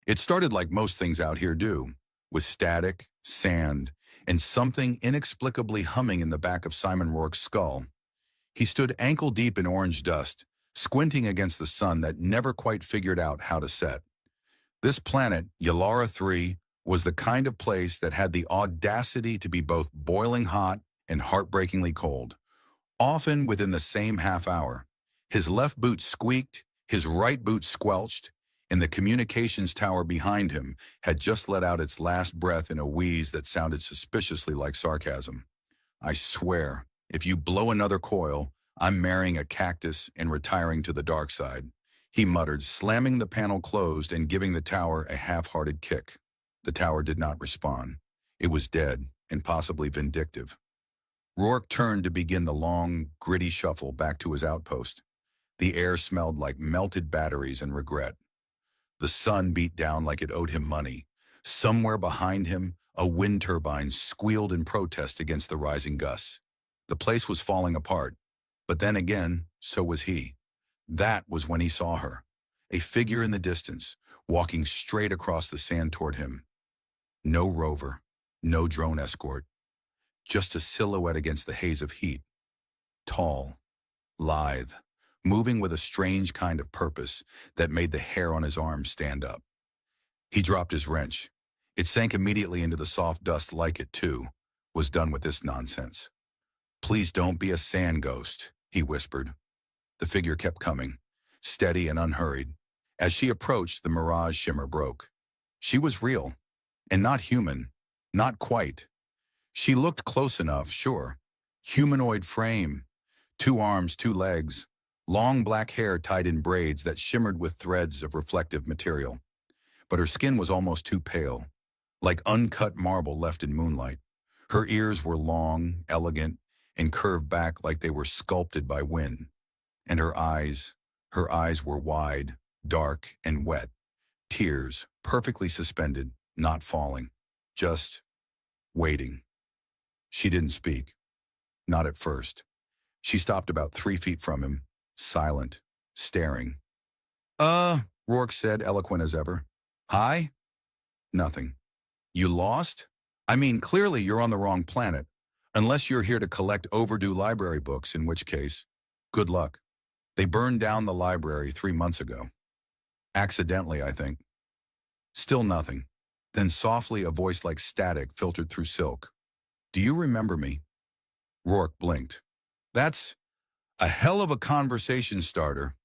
It started like most things out here do, with static, sand, and something inexplicably humming in the back of Simon Rourke's skull. He stood ankle-deep in orange dust, squinting against the sun that never quite figured out how to set. This planet, Yalara 3, was the kind of place that had the audacity to be both boiling hot and heartbreakingly cold, often within the same half hour. His left boot squeaked, his right boot squelched, and the communications tower behind him had just let out its last breath in a wheeze that sounded suspiciously like sarcasm. "I swear, if you blow another coil, I'm marrying a cactus and retiring to the dark side," he muttered, slamming the panel closed and giving the tower a half-hearted kick. The tower did not respond. It was dead and possibly vindictive. Rourke turned to begin the long, gritty shuffle back to his outpost. The air smelled like melted batteries and regret. The sun beat down like it owed him money. Somewhere behind him, a wind turbine squealed in protest against the rising gusts. The place was falling apart, but then again, so was he. That was when he saw her, a figure in the distance, walking straight across the sand toward him. No rover, no drone escort, just a silhouette against the haze of heat. Tall, lithe, moving with a strange kind of purpose that made the hair on his arms stand up. He dropped his wrench. It sank immediately into the soft dust like it, too, was done with this nonsense. "Please don't be a sand ghost," he whispered. The figure kept coming, steady and unhurried. As she approached, the mirage shimmer broke. She was real, and not human, not quite. She looked close enough, sure. Humanoid frame, 2 arms, 2 legs, long black hair tied in braids that shimmered with threads of reflective material. But her skin was almost too pale, like uncut marble left in moonlight. Her ears were long, elegant, and curved back like they were sculpted by wind. And her eyes were wide, dark, and wet. Tears, perfectly suspended, not falling, just waiting. She didn't speak. Not at first. She stopped about 3 feet from him, silent, staring. Rourke said, eloquent as ever. "Hi?" Nothing. "You lost? I mean, clearly you're on the wrong planet. Unless you're here to collect overdue library books, in which case, good luck. They burned down the library 3 months ago. Accidentally, I think." Still nothing. Then softly a voice like static filtered through silk. "Do you remember me?" Rourke blinked. "That's a hell of a conversation starter."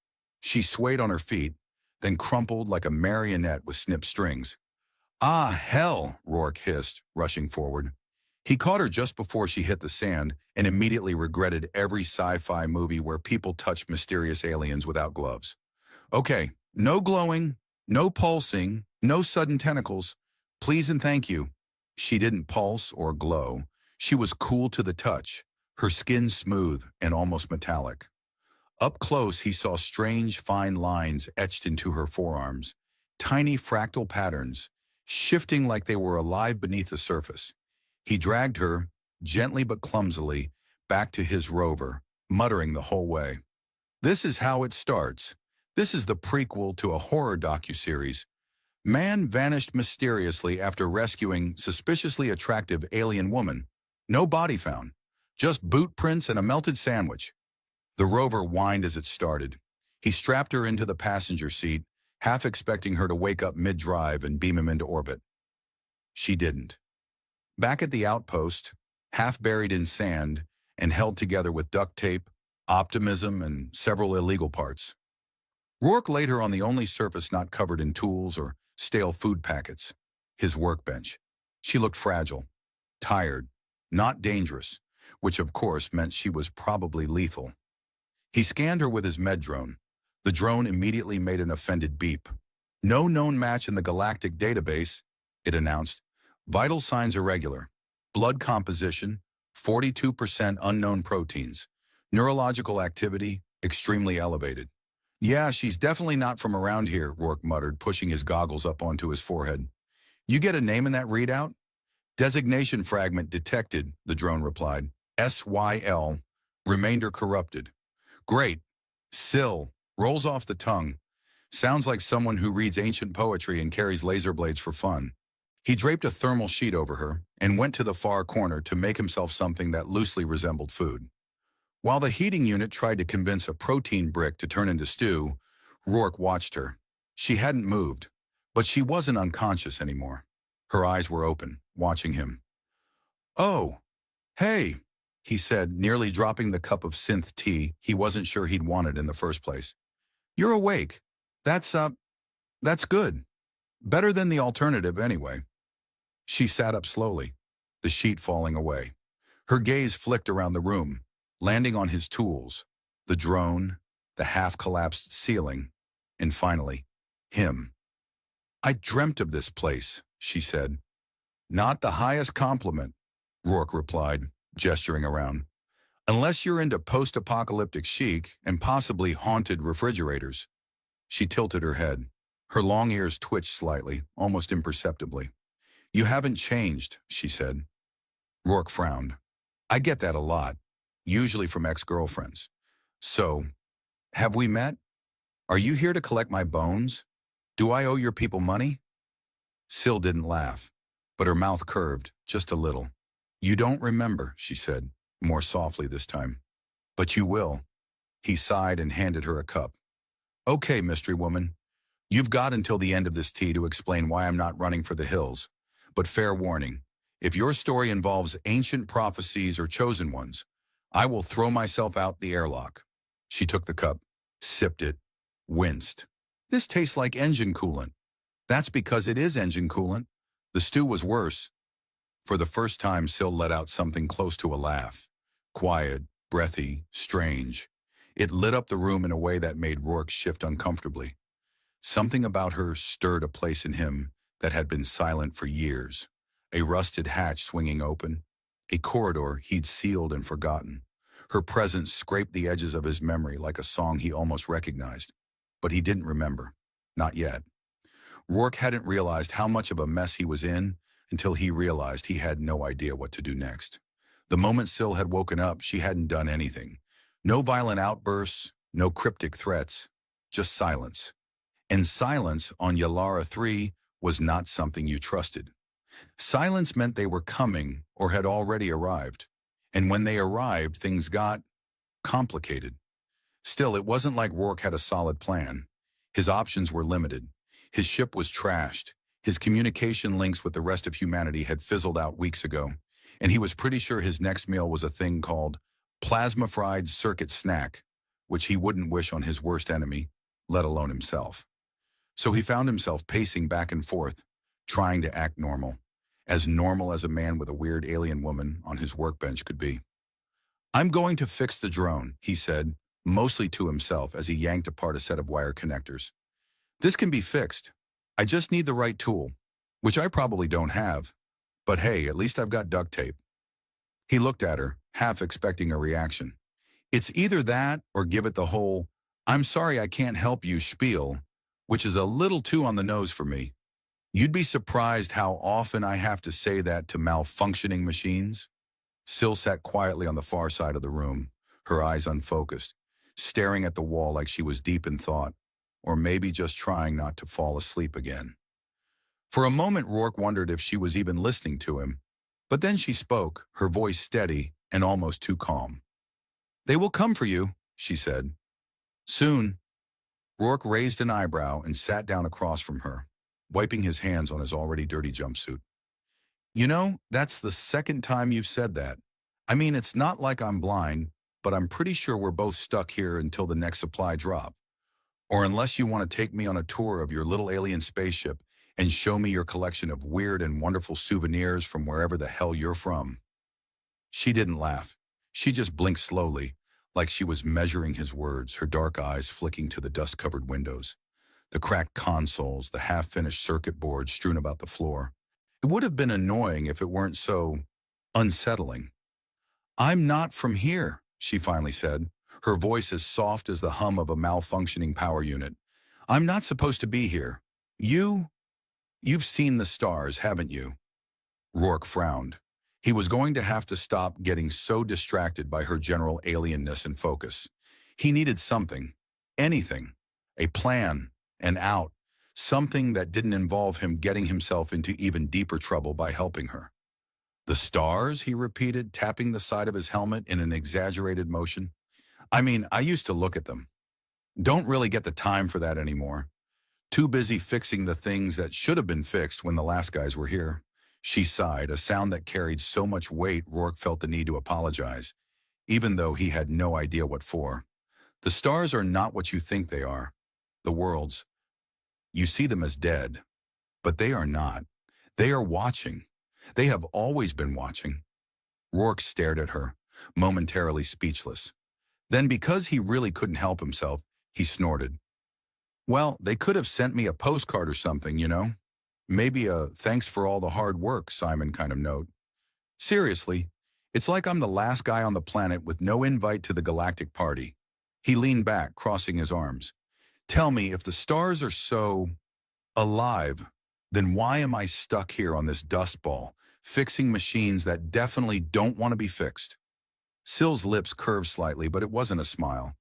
She swayed on her feet, then crumpled like a marionette with snipped strings. "Ah, hell," Rourke hissed, rushing forward. He caught her just before she hit the sand and immediately regretted every sci-fi movie where people touch mysterious aliens without gloves. "Okay, no glowing, no pulsing, no sudden tentacles. Please and thank you." She didn't pulse or glow. She was cool to the touch, her skin smooth and almost metallic. Up close, he saw strange, fine lines etched into her forearms, tiny fractal patterns, shifting like they were alive beneath the surface. He dragged her, gently but clumsily, back to his rover, muttering the whole way. "This is how it starts. This is the prequel to a horror docuseries. Man vanished mysteriously after rescuing suspiciously attractive alien woman. No body found. Just boot prints and a melted sandwich." The rover whined as it started. He strapped her into the passenger seat, half expecting her to wake up mid-drive and beam him into orbit. She didn't. Back at the outpost, half buried in sand and held together with duct tape, optimism, and several illegal parts. Rourke laid her on the only surface not covered in tools or stale food packets, his workbench. She looked fragile, tired, not dangerous, which of course meant she was probably lethal. He scanned her with his med drone. The drone immediately made an offended beep. "No known match in the galactic database," it announced. "Vital signs irregular. Blood composition, 42% unknown proteins. Neurological activity, extremely elevated." "Yeah, she's definitely not from around here," Rourke muttered, pushing his goggles up onto his forehead. "You get a name in that readout?" "Designation fragment detected," the drone replied. SYL, remainder corrupted. "Great. SIL, rolls off the tongue. Sounds like someone who reads ancient poetry and carries laser blades for fun. He draped a thermal sheet over her and went to the far corner to make himself something that loosely resembled food. While the heating unit tried to convince a protein brick to turn into stew, Rourke watched her. She hadn't moved, but she wasn't unconscious anymore. Her eyes were open, watching him. "Oh, hey," he said, nearly dropping the cup of synth tea he wasn't sure he'd wanted in the first place. "You're awake. That's, that's good. Better than the alternative, anyway." She sat up slowly, the sheet falling away. Her gaze flicked around the room, landing on his tools, the drone, the half-collapsed ceiling, and finally, him. "I dreamt of this place," she said. "Not the highest compliment," Rourke replied, gesturing around. "Unless you're into post-apocalyptic chic and possibly haunted refrigerators." She tilted her head. Her long ears twitched slightly, almost imperceptibly. "You haven't changed," she said. Rourke frowned. "I get that a lot, usually from ex-girlfriends. So, have we met? Are you here to collect my bones? Do I owe your people money?" Syl didn't laugh, but her mouth curved, just a little. "You don't remember," she said, more softly this time. "But you will." He sighed and handed her a cup. "Okay, mystery woman. You've got until the end of this tea to explain why I'm not running for the hills. But fair warning, if your story involves ancient prophecies or chosen ones, I will throw myself out the airlock." She took the cup, sipped it, winced. "This tastes like engine coolant." "That's because it is engine coolant. The stew was worse." For the first time, Syl let out something close to a laugh. Quiet, breathy, strange. It lit up the room in a way that made Rourke shift uncomfortably. Something about her stirred a place in him that had been silent for years. A rusted hatch swinging open. A corridor he'd sealed and forgotten. Her presence scraped the edges of his memory like a song he almost recognized. But he didn't remember. Not yet. Rourke hadn't realized how much of a mess he was in until he realized he had no idea what to do next. The moment Syl had woken up, she hadn't done anything. No violent outbursts, no cryptic threats, just silence. And silence on Yalara 3 was not something you trusted. Silence meant they were coming or had already arrived. And when they arrived, things got complicated. Still, it wasn't like Rourke had a solid plan. His options were limited. His ship was trashed. His communication links with the rest of humanity had fizzled out weeks ago. And he was pretty sure his next meal was a thing called plasma-fried circuit snack, which he wouldn't wish on his worst enemy, let alone himself. So he found himself pacing back and forth, trying to act normal as a man with a weird alien woman on his workbench could be. "I'm going to fix the drone," he said, mostly to himself as he yanked apart a set of wire connectors. "This can be fixed. I just need the right tool, which I probably don't have. But hey, at least I've got duct tape." He looked at her, half expecting a reaction. "It's either that or give it the whole, 'I'm sorry I can't help you' spiel, which is a little too on the nose for me. You'd be surprised how often I have to say that to malfunctioning machines." Syl sat quietly on the far side of the room, her eyes unfocused, staring at the wall like she was deep in thought, or maybe just trying not to fall asleep again. For a moment, Rourke wondered if she was even listening to him, but then she spoke, her voice steady and almost too calm. "They will come for you," she said. "Soon." Rourke raised an eyebrow and sat down across from her, wiping his hands on his already dirty jumpsuit. "You know, that's the second time you've said that. I mean, it's not like I'm blind, but I'm pretty sure we're both stuck here until the next supply drop. Or unless you want to take me on a tour of your little alien spaceship and show me your collection of weird and wonderful souvenirs from wherever the hell you're from." She didn't laugh. She just blinked slowly, like she was measuring his words, her dark eyes flicking to the dust-covered windows, the cracked consoles, the half-finished circuit boards strewn about the floor. It would have been annoying if it weren't so unsettling. "I'm not from here," she finally said, her voice as soft as the hum of a malfunctioning power unit. "I'm not supposed to be here. You've seen the stars, haven't you?" Rourke frowned. He was going to have to stop getting so distracted by her general alienness and focus. He needed something, anything, a plan, an out, something that didn't involve him getting himself into even deeper trouble by helping her. The stars, he repeated, tapping the side of his helmet in an exaggerated motion. I mean, I used to look at them. Don't really get the time for that anymore. Too busy fixing the things that should have been fixed when the last guys were here. She sighed, a sound that carried so much weight Rourke felt the need to apologize, even though he had no idea what for. The stars are not what you think they are. The worlds. You see them as dead, but they are not. They are watching. They have always been watching. Rourke stared at her, momentarily speechless. Then, because he really couldn't help himself, he snorted. Well, they could have sent me a postcard or something, you know? Maybe a thanks for all the hard work, Simon kind of note. Seriously, it's like I'm the last guy on the planet with no invite to the galactic party. He leaned back, crossing his arms. Tell me, if the stars are so alive, then why am I stuck here on this dust ball, fixing machines that definitely don't want to be fixed? Syl's lips curved slightly, but it wasn't a smile.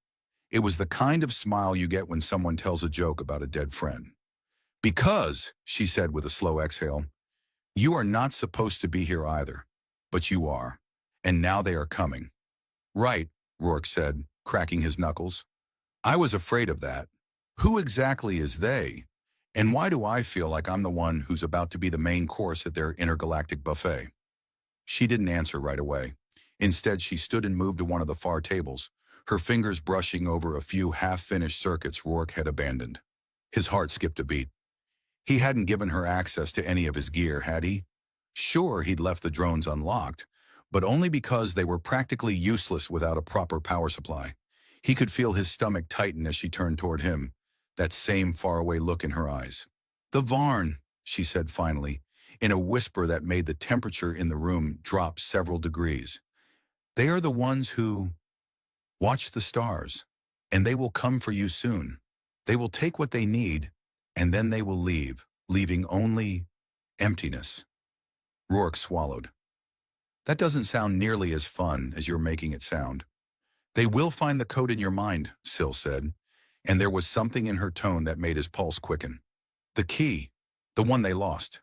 It was the kind of smile you get when someone tells a joke about a dead friend. Because, she said with a slow exhale, you are not supposed to be here either, but you are, and now they are coming. Right, Rourke said, cracking his knuckles. I was afraid of that. Who exactly is they? And why do I feel like I'm the one who's about to be the main course at their intergalactic buffet? She didn't answer right away. Instead, she stood and moved to one of the far tables, her fingers brushing over a few half-finished circuits Rourke had abandoned. His heart skipped a beat. He hadn't given her access to any of his gear, had he? Sure, he'd left the drones unlocked, but only because they were practically useless without a proper power supply. He could feel his stomach tighten as she turned toward him, that same faraway look in her eyes. The Varn, she said finally, in a whisper that made the temperature in the room drop several degrees. They are the ones who watch the stars, and they will come for you soon. They will take what they need, and then they will leave, leaving only emptiness. Rourke swallowed. That doesn't sound nearly as fun as you're making it sound. They will find the code in your mind, Syl said, and there was something in her tone that made his pulse quicken. The key, the one they lost.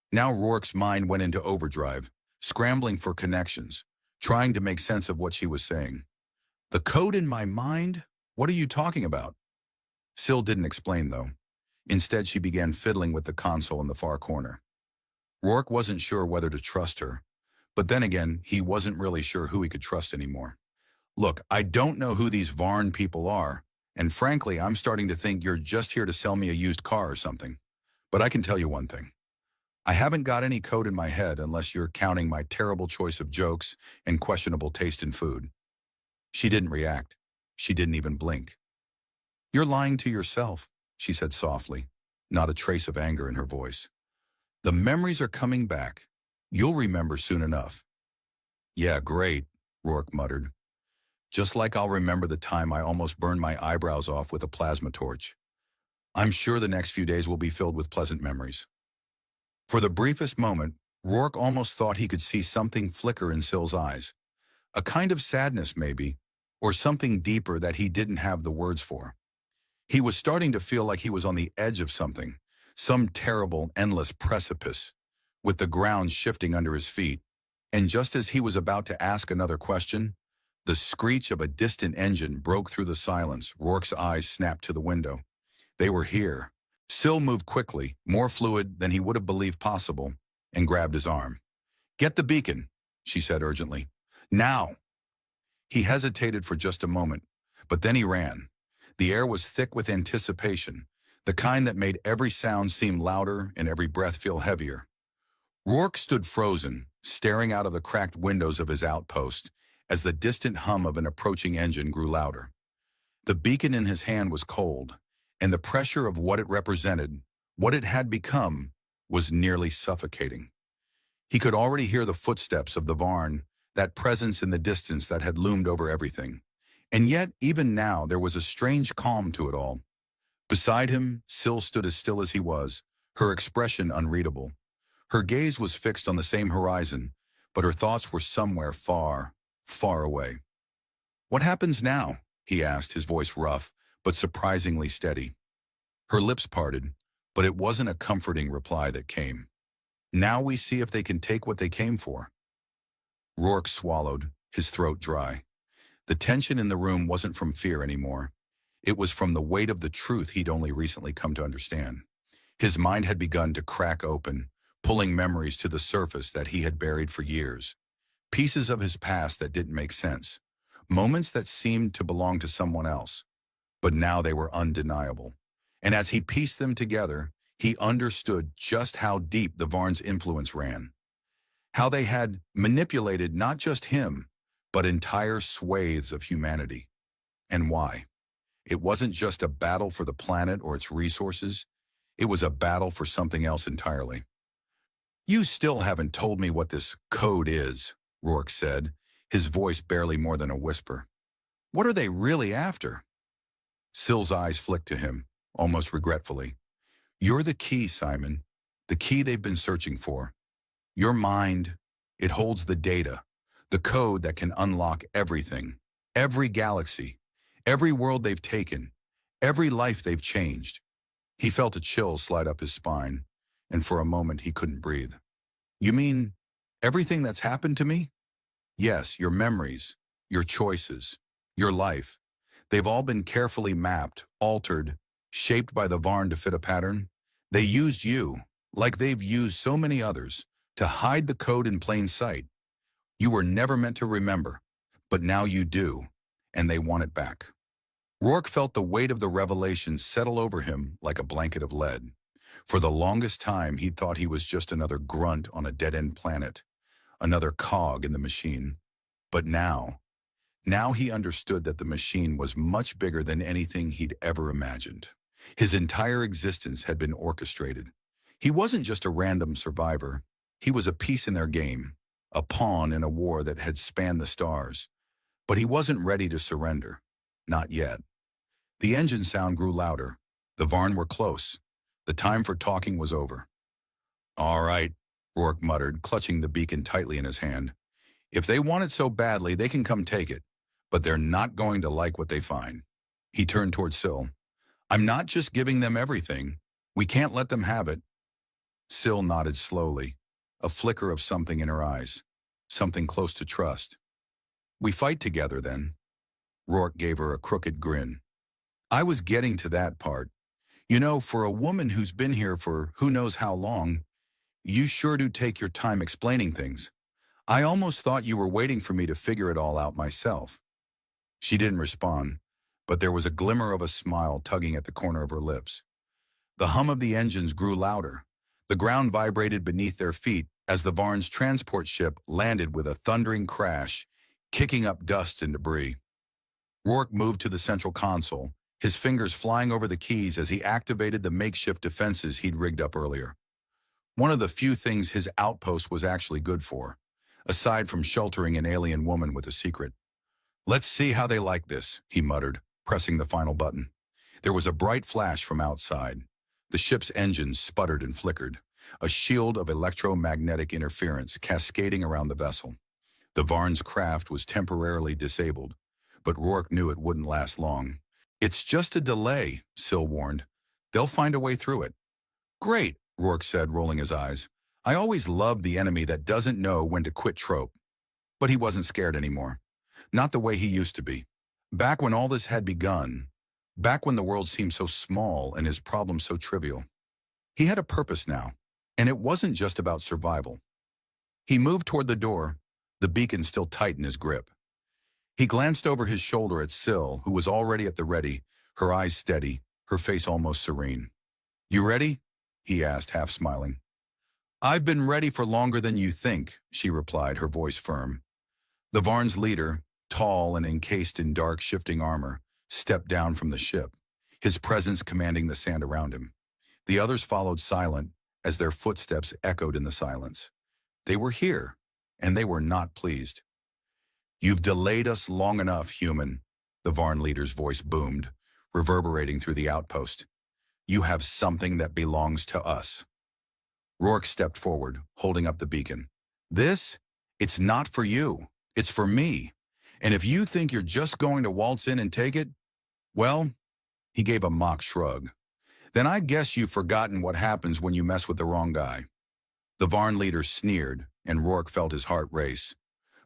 Now Rourke's mind went into overdrive, scrambling for connections, trying to make sense of what she was saying. The code in my mind? What are you talking about? Syl didn't explain, though. Instead, she began fiddling with the console in the far corner. Rourke wasn't sure whether to trust her, but then again, he wasn't really sure who he could trust anymore. Look, I don't know who these Varn people are, and frankly, I'm starting to think you're just here to sell me a used car or something. But I can tell you one thing. I haven't got any code in my head unless you're counting my terrible choice of jokes and questionable taste in food. She didn't react. She didn't even blink. You're lying to yourself, she said softly, not a trace of anger in her voice. The memories are coming back. You'll remember soon enough. Yeah, great, Rourke muttered. Just like I'll remember the time I almost burned my eyebrows off with a plasma torch. I'm sure the next few days will be filled with pleasant memories. For the briefest moment, Rourke almost thought he could see something flicker in Syl's eyes. A kind of sadness, maybe, or something deeper that he didn't have the words for. He was starting to feel like he was on the edge of something, some terrible, endless precipice, with the ground shifting under his feet. And just as he was about to ask another question, the screech of a distant engine broke through the silence. Rourke's eyes snapped to the window. They were here. Syl moved quickly, more fluid than he would have believed possible, and grabbed his arm. Get the beacon, she said urgently. Now! He hesitated for just a moment, but then he ran. The air was thick with anticipation, the kind that made every sound seem louder and every breath feel heavier. Rourke stood frozen, staring out of the cracked windows of his outpost, as the distant hum of an approaching engine grew louder. The beacon in his hand was cold, and the pressure of what it represented, what it had become, was nearly suffocating. He could already hear the footsteps of the Varn, that presence in the distance that had loomed over everything. And yet, even now, there was a strange calm to it all. Beside him, Syl stood as still as he was, her expression unreadable. Her gaze was fixed on the same horizon, but her thoughts were somewhere far, far away. What happens now? He asked, his voice rough, but surprisingly steady. Her lips parted, but it wasn't a comforting reply that came. Now we see if they can take what they came for. Rourke swallowed, his throat dry. The tension in the room wasn't from fear anymore. It was from the weight of the truth he'd only recently come to understand. His mind had begun to crack open, pulling memories to the surface that he had buried for years. Pieces of his past that didn't make sense. Moments that seemed to belong to someone else. But now they were undeniable. And as he pieced them together, he understood just how deep the Varn's influence ran. How they had manipulated not just him, but entire swathes of humanity. And why? It wasn't just a battle for the planet or its resources. It was a battle for something else entirely. "You still haven't told me what this code is," Rourke said, his voice barely more than a whisper. "What are they really after?" Syl's eyes flicked to him, almost regretfully. "You're the key, Simon. The key they've been searching for. Your mind, it holds the data, the code that can unlock everything, every galaxy, every world they've taken, every life they've changed." He felt a chill slide up his spine, and for a moment he couldn't breathe. "You mean everything that's happened to me?" "Yes, your memories, your choices, your life. They've all been carefully mapped, altered, shaped by the Varn to fit a pattern. They used you, like they've used so many others, to hide the code in plain sight. You were never meant to remember, but now you do, and they want it back." Rourke felt the weight of the revelation settle over him like a blanket of lead. For the longest time, he'd thought he was just another grunt on a dead-end planet, another cog in the machine. But now he understood that the machine was much bigger than anything he'd ever imagined. His entire existence had been orchestrated. He wasn't just a random survivor. He was a piece in their game, a pawn in a war that had spanned the stars. But he wasn't ready to surrender. Not yet. The engine sound grew louder. The Varn were close. The time for talking was over. "All right," Rourke muttered, clutching the beacon tightly in his hand. "If they want it so badly, they can come take it. But they're not going to like what they find." He turned toward Syl. "I'm not just giving them everything. We can't let them have it." Syl nodded slowly, a flicker of something in her eyes, something close to trust. "We fight together, then." Rourke gave her a crooked grin. "I was getting to that part. You know, for a woman who's been here for who knows how long, you sure do take your time explaining things. I almost thought you were waiting for me to figure it all out myself." She didn't respond, but there was a glimmer of a smile tugging at the corner of her lips. The hum of the engines grew louder. The ground vibrated beneath their feet as the Varn's transport ship landed with a thundering crash, kicking up dust and debris. Rourke moved to the central console, his fingers flying over the keys as he activated the makeshift defenses he'd rigged up earlier. One of the few things his outpost was actually good for, aside from sheltering an alien woman with a secret. "Let's see how they like this," he muttered, pressing the final button. There was a bright flash from outside. The ship's engines sputtered and flickered, a shield of electromagnetic interference cascading around the vessel. The Varn's craft was temporarily disabled, but Rourke knew it wouldn't last long. "It's just a delay," Syl warned. "They'll find a way through it." "Great," Rourke said, rolling his eyes. "I always loved the enemy that doesn't know when to quit trope." But he wasn't scared anymore. Not the way he used to be. Back when all this had begun, back when the world seemed so small and his problems so trivial. He had a purpose now, and it wasn't just about survival. He moved toward the door, the beacon still tight in his grip. He glanced over his shoulder at Syl, who was already at the ready, her eyes steady, her face almost serene. "You ready?" he asked, half smiling. "I've been ready for longer than you think," she replied, her voice firm. The Varn's leader, tall and encased in dark, shifting armor, stepped down from the ship, his presence commanding the sand around him. The others followed silent as their footsteps echoed in the silence. They were here, and they were not pleased. "You've delayed us long enough, human," the Varn leader's voice boomed, reverberating through the outpost. "You have something that belongs to us." Rourke stepped forward, holding up the beacon. It's not for you. It's for me. And if you think you're just going to waltz in and take it, well," he gave a mock shrug. Then I guess you've forgotten what happens when you mess with the wrong guy. The Varn leader sneered, and Rourke felt his heart race.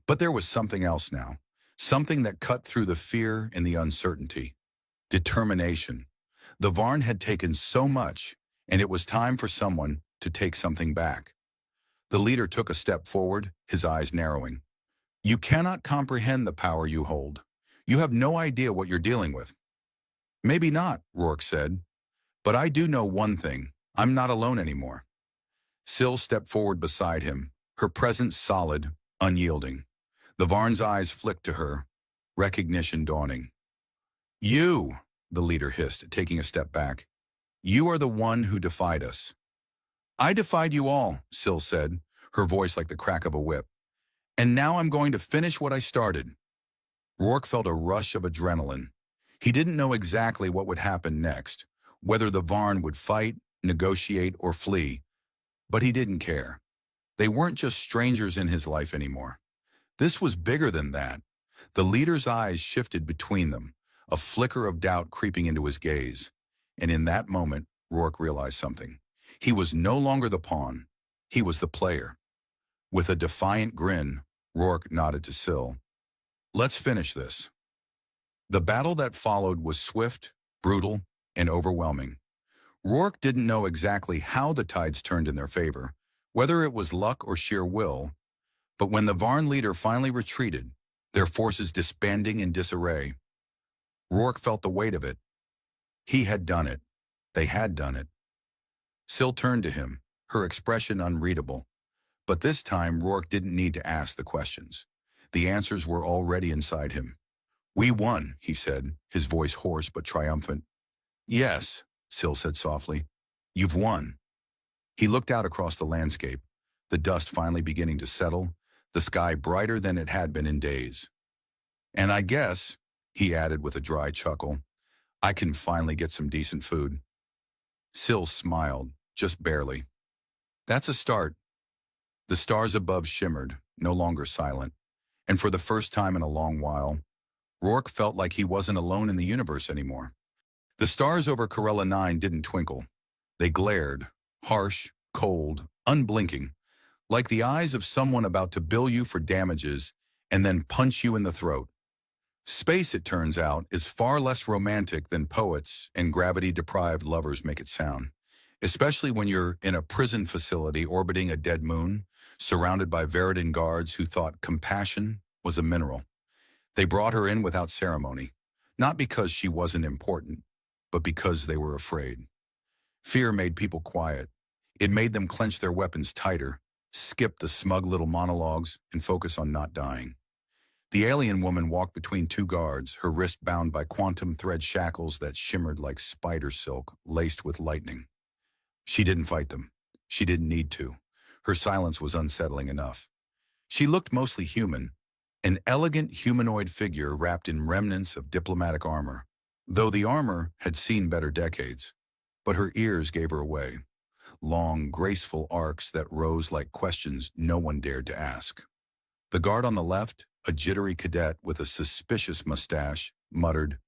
But there was something else now. Something that cut through the fear and the uncertainty. Determination. The Varn had taken so much, and it was time for someone to take something back. The leader took a step forward, his eyes narrowing. You cannot comprehend the power you hold. You have no idea what you're dealing with. Maybe not, Rourke said. But I do know one thing. I'm not alone anymore. Syl stepped forward beside him, her presence solid, unyielding. The Varn's eyes flicked to her, recognition dawning. You, the leader hissed, taking a step back. You are the one who defied us. I defied you all, Syl said, her voice like the crack of a whip. And now I'm going to finish what I started. Rourke felt a rush of adrenaline. He didn't know exactly what would happen next, whether the Varn would fight, negotiate, or flee. But he didn't care. They weren't just strangers in his life anymore. This was bigger than that. The leader's eyes shifted between them, a flicker of doubt creeping into his gaze. And in that moment, Rourke realized something. He was no longer the pawn. He was the player. With a defiant grin, Rourke nodded to Syl. Let's finish this. The battle that followed was swift, brutal, and overwhelming. Rourke didn't know exactly how the tides turned in their favor, whether it was luck or sheer will, but when the Varn leader finally retreated, their forces disbanding in disarray, Rourke felt the weight of it. He had done it. They had done it. Syl turned to him, her expression unreadable. But this time, Rourke didn't need to ask the questions. The answers were already inside him. We won, he said, his voice hoarse but triumphant. Yes, Syl said softly. You've won. He looked out across the landscape, the dust finally beginning to settle, the sky brighter than it had been in days. And I guess, he added with a dry chuckle, I can finally get some decent food. Syl smiled, just barely. That's a start. The stars above shimmered, no longer silent, and for the first time in a long while, Rourke felt like he wasn't alone in the universe anymore. The stars over Corella 9 didn't twinkle. They glared, harsh, cold, unblinking, like the eyes of someone about to bill you for damages and then punch you in the throat. Space, it turns out, is far less romantic than poets and gravity-deprived lovers make it sound, especially when you're in a prison facility orbiting a dead moon, surrounded by Veridan guards who thought compassion was a mineral. They brought her in without ceremony, not because she wasn't important, but because they were afraid. Fear made people quiet. It made them clench their weapons tighter, skip the smug little monologues, and focus on not dying. The alien woman walked between two guards, her wrist bound by quantum thread shackles that shimmered like spider silk laced with lightning. She didn't fight them. She didn't need to. Her silence was unsettling enough. She looked mostly human, an elegant humanoid figure wrapped in remnants of diplomatic armor, though the armor had seen better decades. But her ears gave her away, long, graceful arcs that rose like questions no one dared to ask. The guard on the left, a jittery cadet with a suspicious mustache, muttered,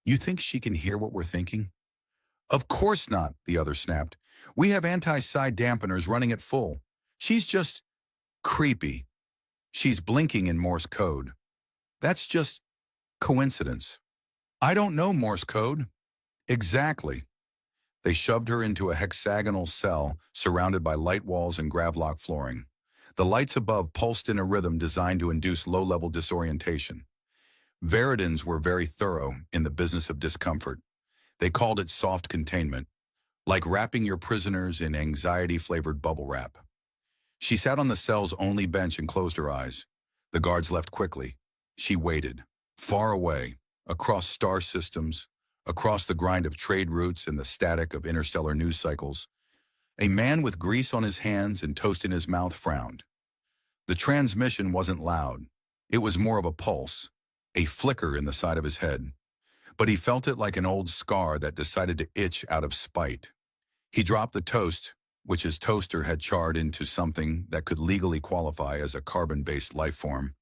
"You think she can hear what we're thinking?" "Of course not," the other snapped. "We have anti-psi dampeners running at full. She's just creepy. She's blinking in Morse code. That's just coincidence." "I don't know Morse code." "Exactly." They shoved her into a hexagonal cell surrounded by light walls and gravlock flooring. The lights above pulsed in a rhythm designed to induce low-level disorientation. Veridans were very thorough in the business of discomfort. They called it soft containment, like wrapping your prisoners in anxiety-flavored bubble wrap. She sat on the cell's only bench and closed her eyes. The guards left quickly. She waited, far away, across star systems, across the grind of trade routes and the static of interstellar news cycles. A man with grease on his hands and toast in his mouth frowned. The transmission wasn't loud. It was more of a pulse, a flicker in the side of his head. But he felt it like an old scar that decided to itch out of spite. He dropped the toast, which his toaster had charred into something that could legally qualify as a carbon-based life form,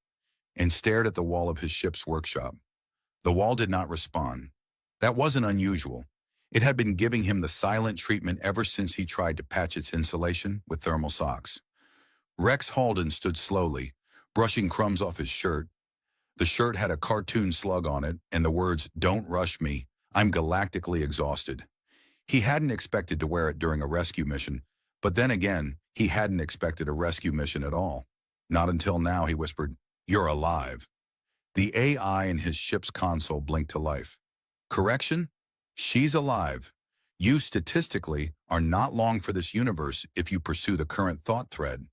and stared at the wall of his ship's workshop. The wall did not respond. That wasn't unusual. It had been giving him the silent treatment ever since he tried to patch its insulation with thermal socks. Rex Halden stood slowly, brushing crumbs off his shirt. The shirt had a cartoon slug on it and the words, "Don't rush me, I'm galactically exhausted." He hadn't expected to wear it during a rescue mission, but then again, he hadn't expected a rescue mission at all. Not until now, he whispered, "You're alive." The AI in his ship's console blinked to life. Correction? She's alive. You statistically are not long for this universe if you pursue the current thought thread.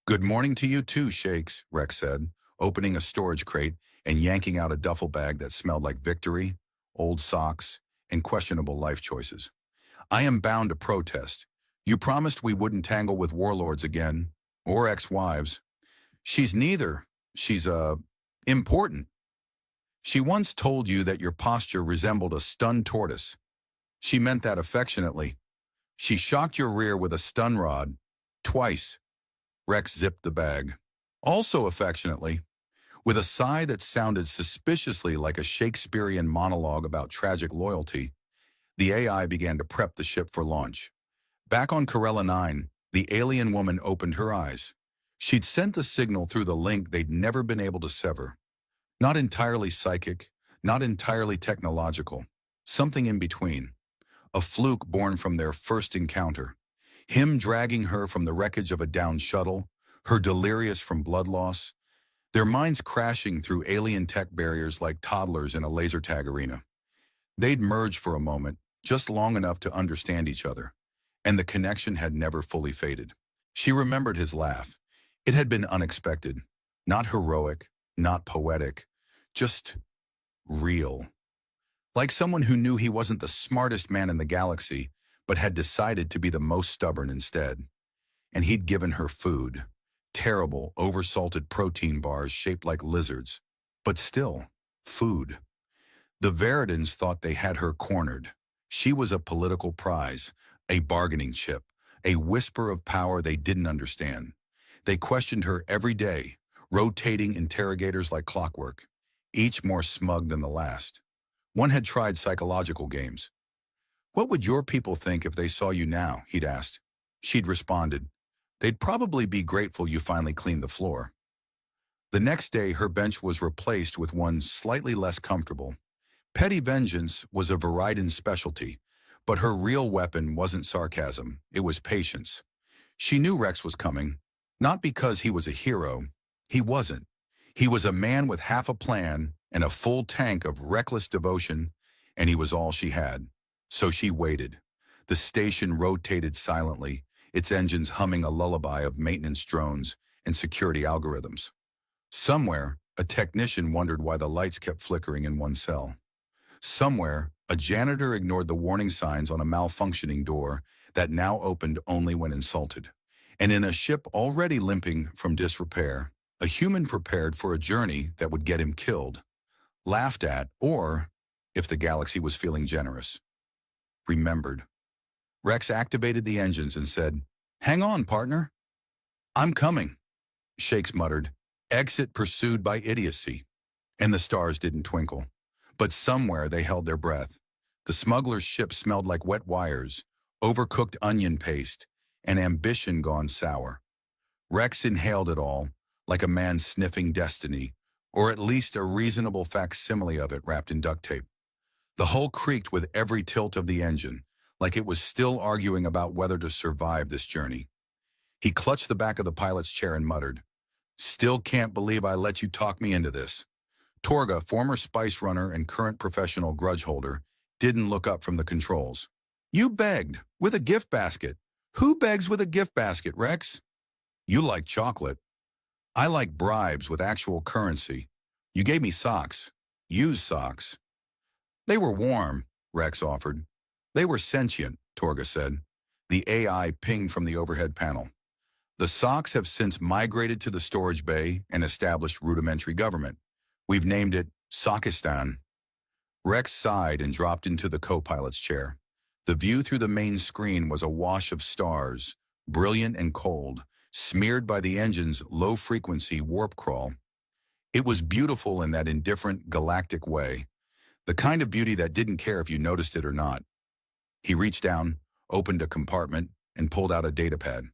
"Good morning to you too, Shakes," Rex said, opening a storage crate and yanking out a duffel bag that smelled like victory, old socks, and questionable life choices. "I am bound to protest. You promised we wouldn't tangle with warlords again, or ex-wives. She's neither. She's, important. She once told you that your posture resembled a stunned tortoise. She meant that affectionately. She shocked your rear with a stun rod. Twice." Rex zipped the bag. "Also affectionately." With a sigh that sounded suspiciously like a Shakespearean monologue about tragic loyalty, the AI began to prep the ship for launch. Back on Corella 9, the alien woman opened her eyes. She'd sent the signal through the link they'd never been able to sever. Not entirely psychic, not entirely technological, something in between. A fluke born from their first encounter. Him dragging her from the wreckage of a downed shuttle, her delirious from blood loss, their minds crashing through alien tech barriers like toddlers in a laser tag arena. They'd merge for a moment, just long enough to understand each other, and the connection had never fully faded. She remembered his laugh. It had been unexpected, not heroic, not poetic, just real. Like someone who knew he wasn't the smartest man in the galaxy, but had decided to be the most stubborn instead. And he'd given her food. Terrible, oversalted protein bars shaped like lizards. But still, food. The Veridans thought they had her cornered. She was a political prize, a bargaining chip, a whisper of power they didn't understand. They questioned her every day, rotating interrogators like clockwork, each more smug than the last. One had tried psychological games. "What would your people think if they saw you now?" he'd asked. She'd responded, "They'd probably be grateful you finally cleaned the floor." The next day, her bench was replaced with one slightly less comfortable. Petty vengeance was a Veridan's specialty, but her real weapon wasn't sarcasm, it was patience. She knew Rex was coming, not because he was a hero. He wasn't. He was a man with half a plan and a full tank of reckless devotion, and he was all she had. So she waited. The station rotated silently, its engines humming a lullaby of maintenance drones and security algorithms. Somewhere, a technician wondered why the lights kept flickering in one cell. Somewhere, a janitor ignored the warning signs on a malfunctioning door that now opened only when insulted. And in a ship already limping from disrepair, a human prepared for a journey that would get him killed, laughed at, or, if the galaxy was feeling generous, remembered. Rex activated the engines and said, "Hang on, partner." "I'm coming," Shakes muttered. Exit pursued by idiocy. And the stars didn't twinkle. But somewhere they held their breath. The smuggler's ship smelled like wet wires, overcooked onion paste, and ambition gone sour. Rex inhaled it all, like a man sniffing destiny, or at least a reasonable facsimile of it wrapped in duct tape. The hull creaked with every tilt of the engine, like it was still arguing about whether to survive this journey. He clutched the back of the pilot's chair and muttered, "Still can't believe I let you talk me into this." Torga, former spice runner and current professional grudge holder, didn't look up from the controls. "You begged, with a gift basket. Who begs with a gift basket, Rex?" "You like chocolate. I like bribes with actual currency. You gave me socks. Used socks." "They were warm," Rex offered. "They were sentient," Torga said. The AI pinged from the overhead panel. "The socks have since migrated to the storage bay and established rudimentary government. We've named it Sockistan." Rex sighed and dropped into the co-pilot's chair. The view through the main screen was a wash of stars, brilliant and cold, smeared by the engine's low-frequency warp crawl. It was beautiful in that indifferent, galactic way, the kind of beauty that didn't care if you noticed it or not. He reached down, opened a compartment, and pulled out a datapad.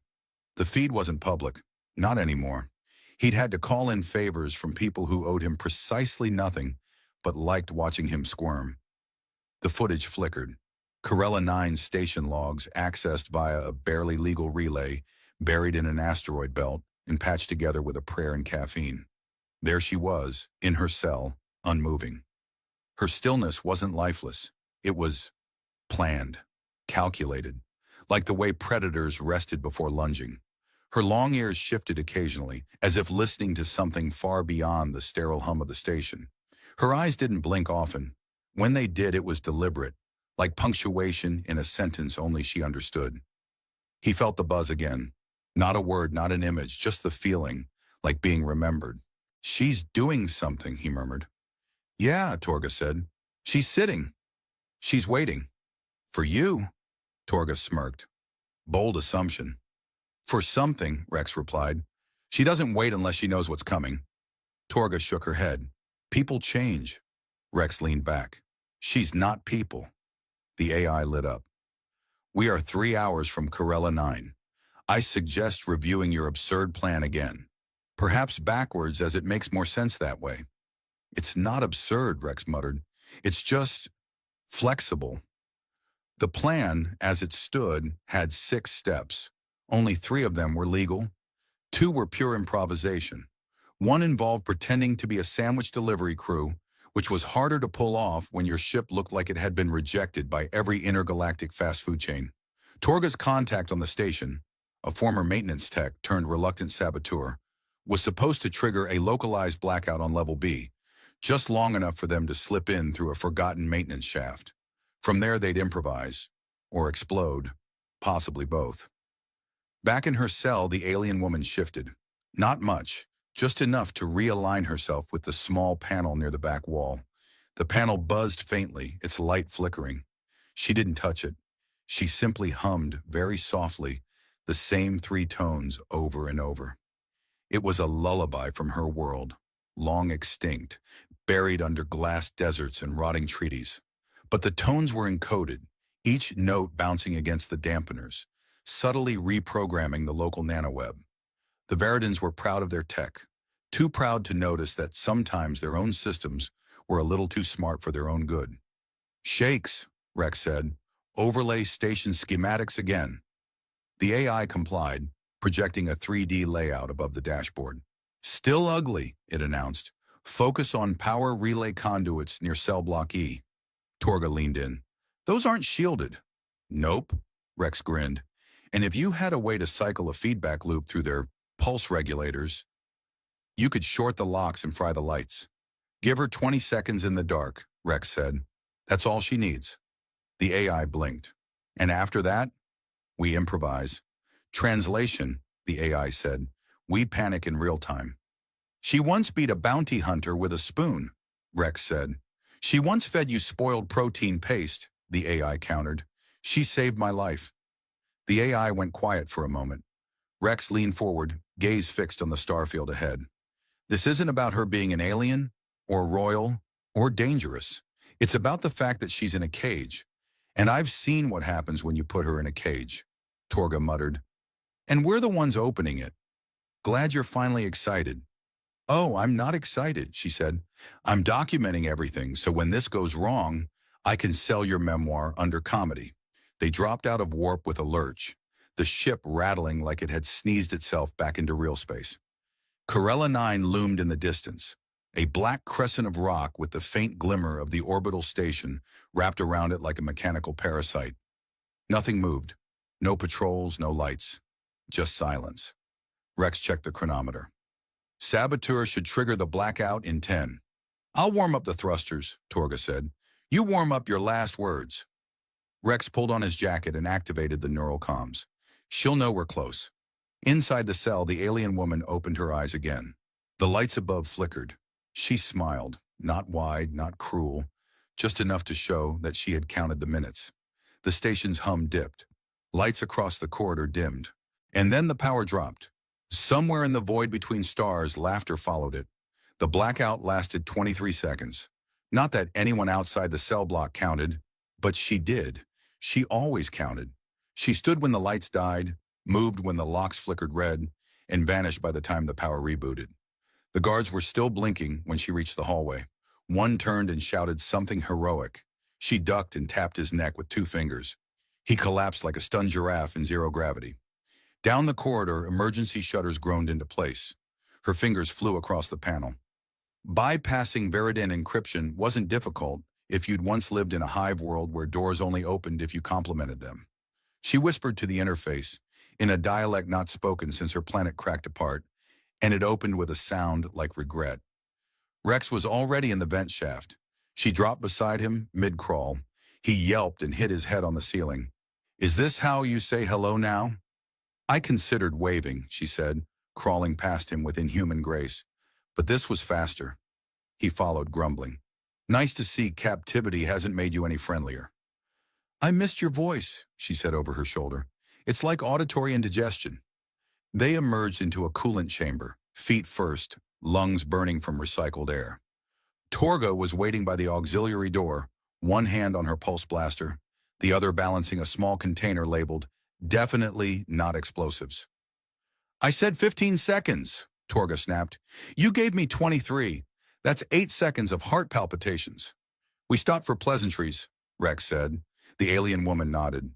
The feed wasn't public. Not anymore. He'd had to call in favors from people who owed him precisely nothing, but liked watching him squirm. The footage flickered. Corella 9's station logs accessed via a barely legal relay, buried in an asteroid belt, and patched together with a prayer and caffeine. There she was, in her cell, unmoving. Her stillness wasn't lifeless. It was planned, calculated, like the way predators rested before lunging. Her long ears shifted occasionally, as if listening to something far beyond the sterile hum of the station. Her eyes didn't blink often. When they did, it was deliberate, like punctuation in a sentence only she understood. He felt the buzz again. Not a word, not an image, just the feeling, like being remembered. "She's doing something," he murmured. "Yeah," Torga said. "She's sitting. She's waiting." "For you," Torga smirked. Bold assumption. "For something," Rex replied. "She doesn't wait unless she knows what's coming." Torga shook her head. "People change." Rex leaned back. "She's not people." The AI lit up. "We are 3 hours from Corella 9. I suggest reviewing your absurd plan again. Perhaps backwards, as it makes more sense that way." "It's not absurd," Rex muttered. "It's just flexible." The plan, as it stood, had 6 steps. Only 3 of them were legal. 2 were pure improvisation. One involved pretending to be a sandwich delivery crew, which was harder to pull off when your ship looked like it had been rejected by every intergalactic fast food chain. Torga's contact on the station, a former maintenance tech turned reluctant saboteur, was supposed to trigger a localized blackout on level B, just long enough for them to slip in through a forgotten maintenance shaft. From there they'd improvise, or explode, possibly both. Back in her cell, the alien woman shifted. Not much, just enough to realign herself with the small panel near the back wall. The panel buzzed faintly, its light flickering. She didn't touch it. She simply hummed, very softly, the same 3 tones over and over. It was a lullaby from her world, long extinct, buried under glass deserts and rotting treaties. But the tones were encoded, each note bouncing against the dampeners, subtly reprogramming the local nanoweb. The Veridans were proud of their tech, too proud to notice that sometimes their own systems were a little too smart for their own good. "Shakes," Rex said. "Overlay station schematics again." The AI complied, projecting a 3D layout above the dashboard. "Still ugly," it announced. "Focus on power relay conduits near cell block E." Torga leaned in. "Those aren't shielded." "Nope," Rex grinned. "And if you had a way to cycle a feedback loop through their pulse regulators, you could short the locks and fry the lights." "Give her 20 seconds in the dark," Rex said. "That's all she needs." The AI blinked. "And after that, we improvise." "Translation," the AI said. "We panic in real time." "She once beat a bounty hunter with a spoon," Rex said. "She once fed you spoiled protein paste," the AI countered. "She saved my life." The AI went quiet for a moment. Rex leaned forward, gaze fixed on the starfield ahead. "This isn't about her being an alien, or royal, or dangerous. It's about the fact that she's in a cage. And I've seen what happens when you put her in a cage," Torga muttered. "And we're the ones opening it. Glad you're finally excited." "Oh, I'm not excited," she said. "I'm documenting everything, so when this goes wrong, I can sell your memoir under comedy." They dropped out of warp with a lurch, the ship rattling like it had sneezed itself back into real space. Corella 9 loomed in the distance, a black crescent of rock with the faint glimmer of the orbital station wrapped around it like a mechanical parasite. Nothing moved. No patrols, no lights. Just silence. Rex checked the chronometer. "Saboteur should trigger the blackout in 10. "I'll warm up the thrusters," Torga said. "You warm up your last words." Rex pulled on his jacket and activated the neural comms. "She'll know we're close." Inside the cell, the alien woman opened her eyes again. The lights above flickered. She smiled, not wide, not cruel, just enough to show that she had counted the minutes. The station's hum dipped. Lights across the corridor dimmed. And then the power dropped. Somewhere in the void between stars, laughter followed it. The blackout lasted 23 seconds. Not that anyone outside the cell block counted, but she did. She always counted. She stood when the lights died, moved when the locks flickered red, and vanished by the time the power rebooted. The guards were still blinking when she reached the hallway. One turned and shouted something heroic. She ducked and tapped his neck with 2 fingers. He collapsed like a stunned giraffe in zero gravity. Down the corridor, emergency shutters groaned into place. Her fingers flew across the panel. Bypassing Veridian encryption wasn't difficult if you'd once lived in a hive world where doors only opened if you complimented them. She whispered to the interface, in a dialect not spoken since her planet cracked apart, and it opened with a sound like regret. Rex was already in the vent shaft. She dropped beside him, mid-crawl. He yelped and hit his head on the ceiling. "Is this how you say hello now?" "I considered waving," she said, crawling past him with inhuman grace. "But this was faster." He followed, grumbling. "Nice to see captivity hasn't made you any friendlier." "I missed your voice," she said over her shoulder. "It's like auditory indigestion." They emerged into a coolant chamber, feet first, lungs burning from recycled air. Torga was waiting by the auxiliary door, one hand on her pulse blaster, the other balancing a small container labeled, "Definitely not explosives." "I said 15 seconds, Torga snapped. "You gave me 23. That's 8 seconds of heart palpitations." "We stopped for pleasantries," Rex said. The alien woman nodded.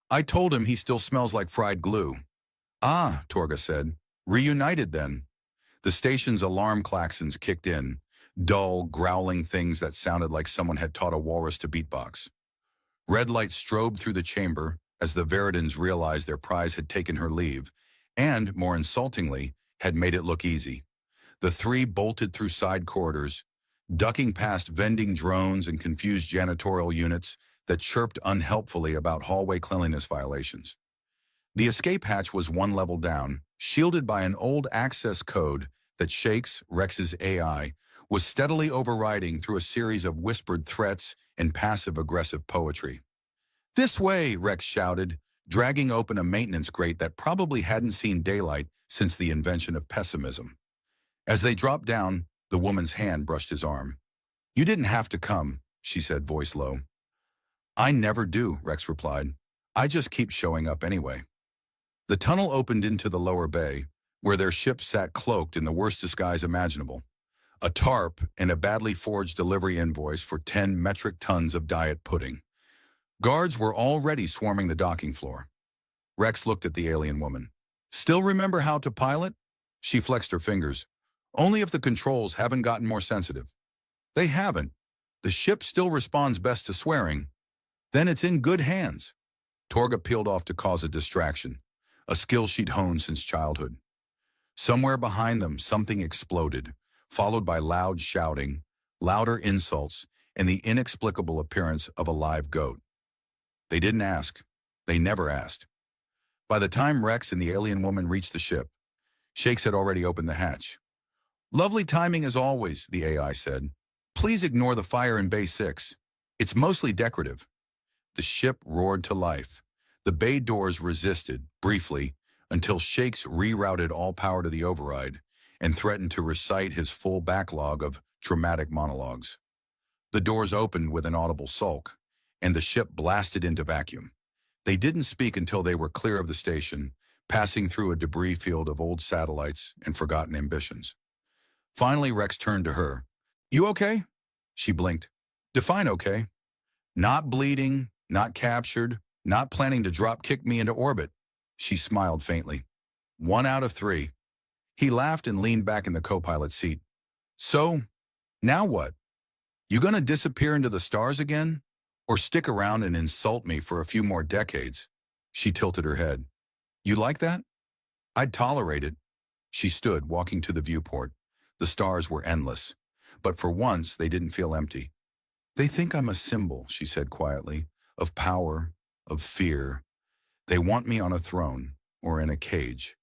"I told him he still smells like fried glue." "Ah," Torga said. "Reunited then." The station's alarm klaxons kicked in, dull, growling things that sounded like someone had taught a walrus to beatbox. Red lights strobed through the chamber as the Veridans realized their prize had taken her leave, and, more insultingly, had made it look easy. The three bolted through side corridors, ducking past vending drones and confused janitorial units that chirped unhelpfully about hallway cleanliness violations. The escape hatch was one level down, shielded by an old access code that Shakes, Rex's AI, was steadily overriding through a series of whispered threats and passive-aggressive poetry. "This way," Rex shouted, dragging open a maintenance grate that probably hadn't seen daylight since the invention of pessimism. As they dropped down, the woman's hand brushed his arm. "You didn't have to come," she said, voice low. "I never do," Rex replied. "I just keep showing up anyway." The tunnel opened into the lower bay, where their ship sat cloaked in the worst disguise imaginable. A tarp and a badly forged delivery invoice for 10 metric tons of diet pudding. Guards were already swarming the docking floor. Rex looked at the alien woman. "Still remember how to pilot?" She flexed her fingers. "Only if the controls haven't gotten more sensitive." "They haven't. The ship still responds best to swearing." "Then it's in good hands." Torga peeled off to cause a distraction, a skill she'd honed since childhood. Somewhere behind them, something exploded, followed by loud shouting, louder insults, and the inexplicable appearance of a live goat. They didn't ask. They never asked. By the time Rex and the alien woman reached the ship, Shakes had already opened the hatch. "Lovely timing as always," the AI said. "Please ignore the fire in Bay 6. It's mostly decorative." The ship roared to life. The bay doors resisted, briefly, until Shakes rerouted all power to the override and threatened to recite his full backlog of dramatic monologues. The doors opened with an audible sulk, and the ship blasted into vacuum. They didn't speak until they were clear of the station, passing through a debris field of old satellites and forgotten ambitions. Finally, Rex turned to her. "You okay?" She blinked. "Define okay." "Not bleeding, not captured, not planning to drop-kick me into orbit." She smiled faintly. 1 out of 3. He laughed and leaned back in the co-pilot seat. "So, now what? You gonna disappear into the stars again? Or stick around and insult me for a few more decades?" She tilted her head. "You like that?" "I'd tolerate it." She stood, walking to the viewport. The stars were endless, but for once they didn't feel empty. "They think I'm a symbol," she said quietly, "of power, of fear. They want me on a throne, or in a cage.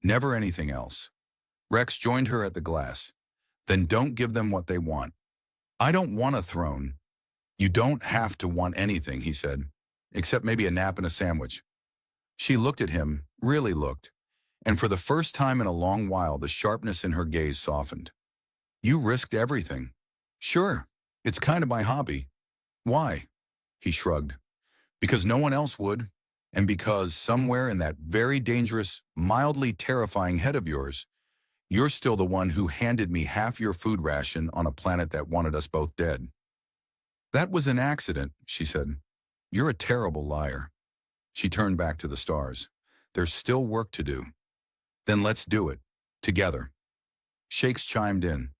Never anything else." Rex joined her at the glass. "Then don't give them what they want." "I don't want a throne." "You don't have to want anything," he said, "except maybe a nap and a sandwich." She looked at him, really looked, and for the first time in a long while the sharpness in her gaze softened. "You risked everything." "Sure, it's kind of my hobby." "Why?" He shrugged. Because no one else would, and because somewhere in that very dangerous, mildly terrifying head of yours, you're still the one who handed me half your food ration on a planet that wanted us both dead. That was an accident, she said. You're a terrible liar. She turned back to the stars. There's still work to do. Then let's do it. Together. Shakes chimed in.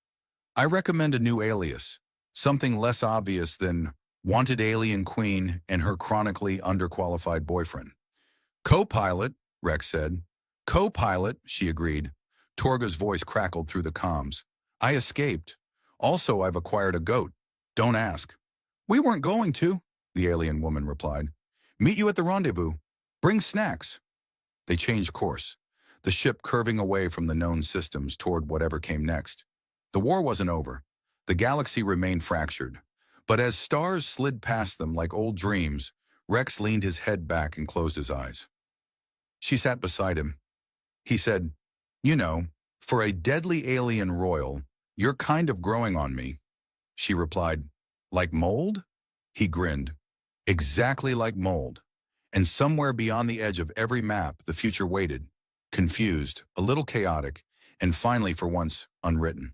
I recommend a new alias. Something less obvious than Wanted Alien Queen and her chronically underqualified boyfriend. Co-pilot, Rex said. Co-pilot, she agreed. Torga's voice crackled through the comms. I escaped. Also, I've acquired a goat. Don't ask. We weren't going to, the alien woman replied. Meet you at the rendezvous. Bring snacks. They changed course, the ship curving away from the known systems toward whatever came next. The war wasn't over. The galaxy remained fractured. But as stars slid past them like old dreams, Rex leaned his head back and closed his eyes. She sat beside him. He said, You know, for a deadly alien royal, you're kind of growing on me. She replied, Like mold? He grinned. Exactly like mold. And somewhere beyond the edge of every map, the future waited, confused, a little chaotic, and finally, for once, unwritten.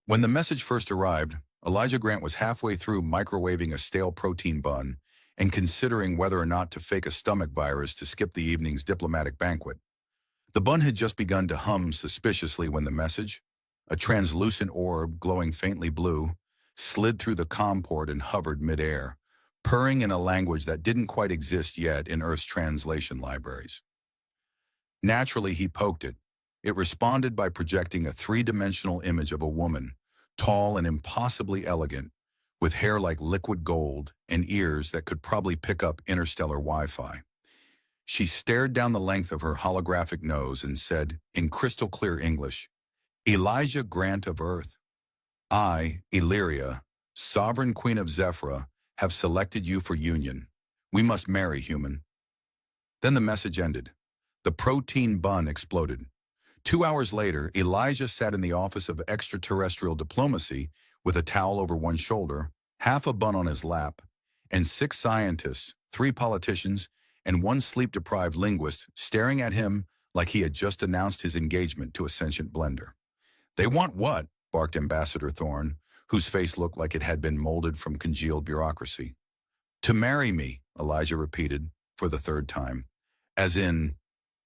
When the message first arrived, Elijah Grant was halfway through microwaving a stale protein bun and considering whether or not to fake a stomach virus to skip the evening's diplomatic banquet. The bun had just begun to hum suspiciously when the message, a translucent orb glowing faintly blue, slid through the comm port and hovered midair, purring in a language that didn't quite exist yet in Earth's translation libraries. Naturally, he poked it. It responded by projecting a three-dimensional image of a woman, tall and impossibly elegant, with hair like liquid gold and ears that could probably pick up interstellar Wi-Fi. She stared down the length of her holographic nose and said, in crystal-clear English, Elijah Grant of Earth, I, Illyria, sovereign queen of Zephyra, have selected you for union. We must marry, human. Then the message ended. The protein bun exploded. 2 hours later, Elijah sat in the office of extraterrestrial diplomacy with a towel over one shoulder, half a bun on his lap, and 6 scientists, 3 politicians, and 1 sleep-deprived linguist staring at him like he had just announced his engagement to a sentient blender. They want what? Barked Ambassador Thorne, whose face looked like it had been molded from congealed bureaucracy. To marry me, Elijah repeated, for the 3rd time, as in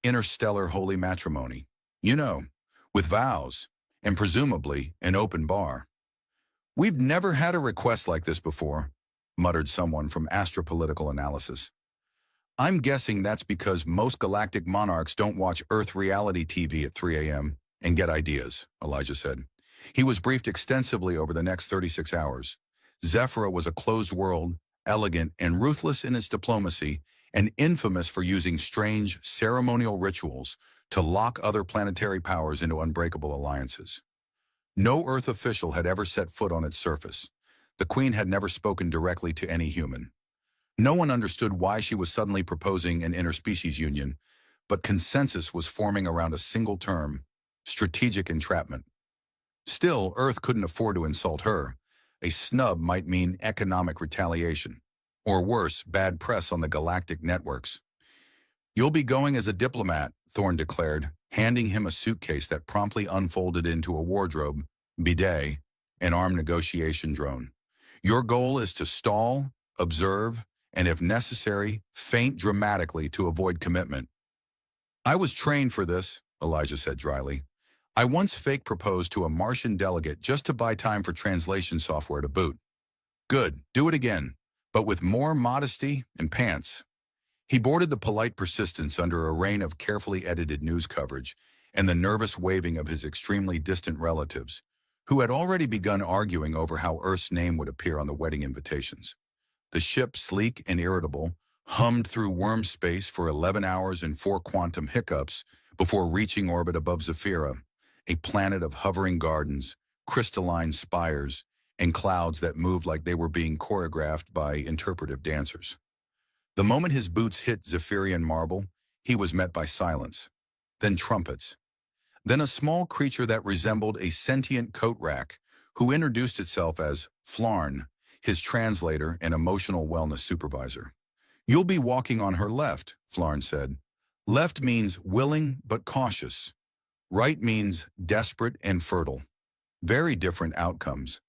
interstellar holy matrimony. You know, with vows, and presumably an open bar. We've never had a request like this before, muttered someone from Astropolitical Analysis. I'm guessing that's because most galactic monarchs don't watch Earth reality TV at 3 a.m. and get ideas, Elijah said. He was briefed extensively over the next 36 hours. Zephyra was a closed world, elegant and ruthless in its diplomacy, and infamous for using strange ceremonial rituals to lock other planetary powers into unbreakable alliances. No Earth official had ever set foot on its surface. The Queen had never spoken directly to any human. No one understood why she was suddenly proposing an interspecies union, but consensus was forming around a single term, strategic entrapment. Still, Earth couldn't afford to insult her. A snub might mean economic retaliation, or worse, bad press on the galactic networks. You'll be going as a diplomat, Thorne declared, handing him a suitcase that promptly unfolded into a wardrobe, bidet, and armed negotiation drone. Your goal is to stall, observe, and if necessary, faint dramatically to avoid commitment. I was trained for this, Elijah said dryly. I once fake proposed to a Martian delegate just to buy time for translation software to boot. Good, do it again, but with more modesty and pants. He boarded the polite persistence under a rain of carefully edited news coverage and the nervous waving of his extremely distant relatives, who had already begun arguing over how Earth's name would appear on the wedding invitations. The ship, sleek and irritable, hummed through worm space for 11 hours and 4 quantum hiccups before reaching orbit above Zephyra, a planet of hovering gardens, crystalline spires, and clouds that moved like they were being choreographed by interpretive dancers. The moment his boots hit Zephyrian marble, he was met by silence, then trumpets, then a small creature that resembled a sentient coat rack who introduced itself as Flarn, his translator and emotional wellness supervisor. You'll be walking on her left, Florence said. Left means willing but cautious. Right means desperate and fertile. Very different outcomes.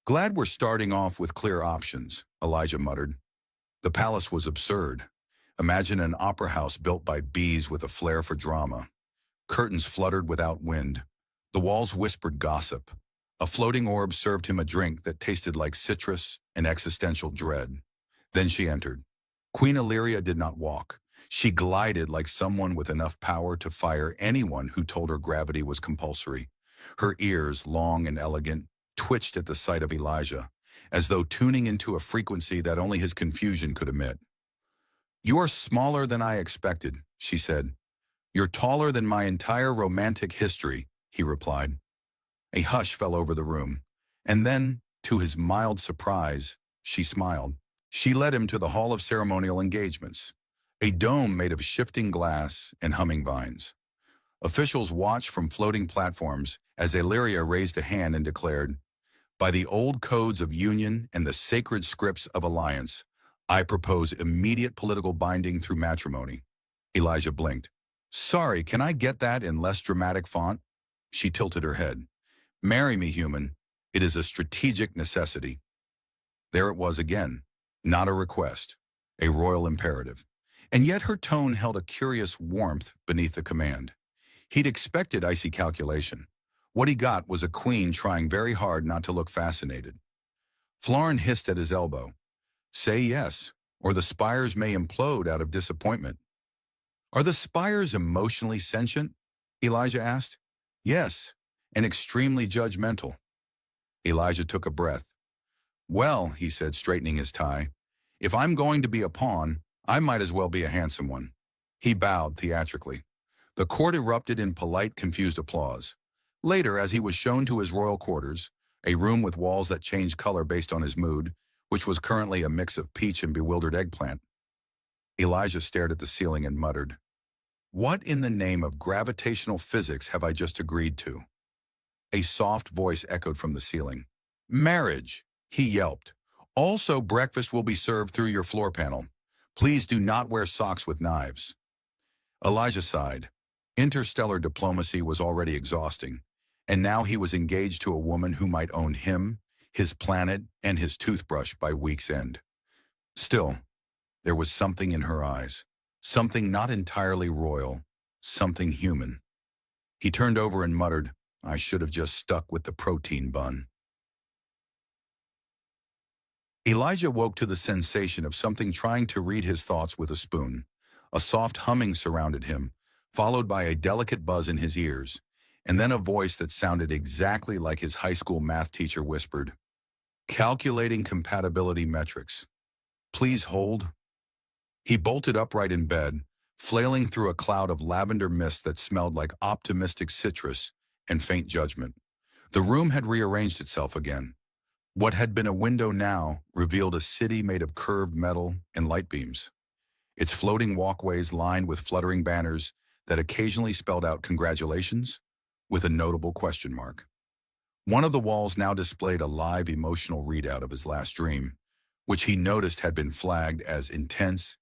Glad we're starting off with clear options, Elijah muttered. The palace was absurd. Imagine an opera house built by bees with a flair for drama. Curtains fluttered without wind. The walls whispered gossip. A floating orb served him a drink that tasted like citrus and existential dread. Then she entered. Queen Illyria did not walk. She glided like someone with enough power to fire anyone who told her gravity was compulsory. Her ears, long and elegant, twitched at the sight of Elijah, as though tuning into a frequency that only his confusion could emit. "You are smaller than I expected," she said. "You're taller than my entire romantic history," he replied. A hush fell over the room, and then, to his mild surprise, she smiled. She led him to the Hall of Ceremonial Engagements, a dome made of shifting glass and humming vines. Officials watched from floating platforms as Illyria raised a hand and declared, "By the old codes of union and the sacred scripts of alliance, I propose immediate political binding through matrimony." Elijah blinked. "Sorry, can I get that in less dramatic font?" She tilted her head. "Marry me, human. It is a strategic necessity." There it was again. Not a request, a royal imperative. And yet her tone held a curious warmth beneath the command. He'd expected icy calculation. What he got was a queen trying very hard not to look fascinated. Florin hissed at his elbow. "Say yes, or the spires may implode out of disappointment." "Are the spires emotionally sentient?" Elijah asked. "Yes, and extremely judgmental." Elijah took a breath. "Well," he said, straightening his tie, "if I'm going to be a pawn, I might as well be a handsome one." He bowed theatrically. The court erupted in polite, confused applause. Later, as he was shown to his royal quarters, a room with walls that changed color based on his mood, which was currently a mix of peach and bewildered eggplant, Elijah stared at the ceiling and muttered, "What in the name of gravitational physics have I just agreed to?" A soft voice echoed from the ceiling. "Marriage," he yelped. "Also, breakfast will be served through your floor panel. Please do not wear socks with knives." Elijah sighed. Interstellar diplomacy was already exhausting, and now he was engaged to a woman who might own him, his planet, and his toothbrush by week's end. Still, there was something in her eyes, something not entirely royal, something human. He turned over and muttered, "I should have just stuck with the protein bun." Elijah woke to the sensation of something trying to read his thoughts with a spoon. A soft humming surrounded him, followed by a delicate buzz in his ears, and then a voice that sounded exactly like his high school math teacher whispered, "Calculating compatibility metrics. Please hold." He bolted upright in bed, flailing through a cloud of lavender mist that smelled like optimistic citrus and faint judgment. The room had rearranged itself again. What had been a window now revealed a city made of curved metal and light beams. Its floating walkways lined with fluttering banners that occasionally spelled out "congratulations" with a notable question mark. One of the walls now displayed a live emotional readout of his last dream, which he noticed had been flagged as intense,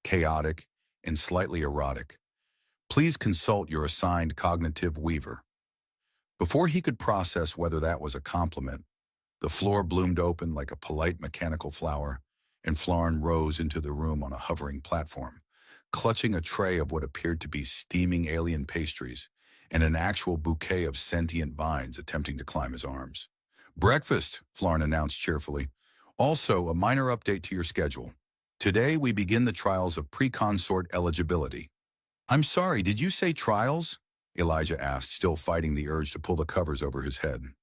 chaotic, and slightly erotic. Please consult your assigned cognitive weaver. Before he could process whether that was a compliment, the floor bloomed open like a polite mechanical flower, and Florin rose into the room on a hovering platform, clutching a tray of what appeared to be steaming alien pastries and an actual bouquet of sentient vines attempting to climb his arms. "Breakfast," Florin announced cheerfully. "Also, a minor update to your schedule. Today we begin the trials of pre-consort eligibility." "I'm sorry, did you say trials?" Elijah asked, still fighting the urge to pull the covers over his head.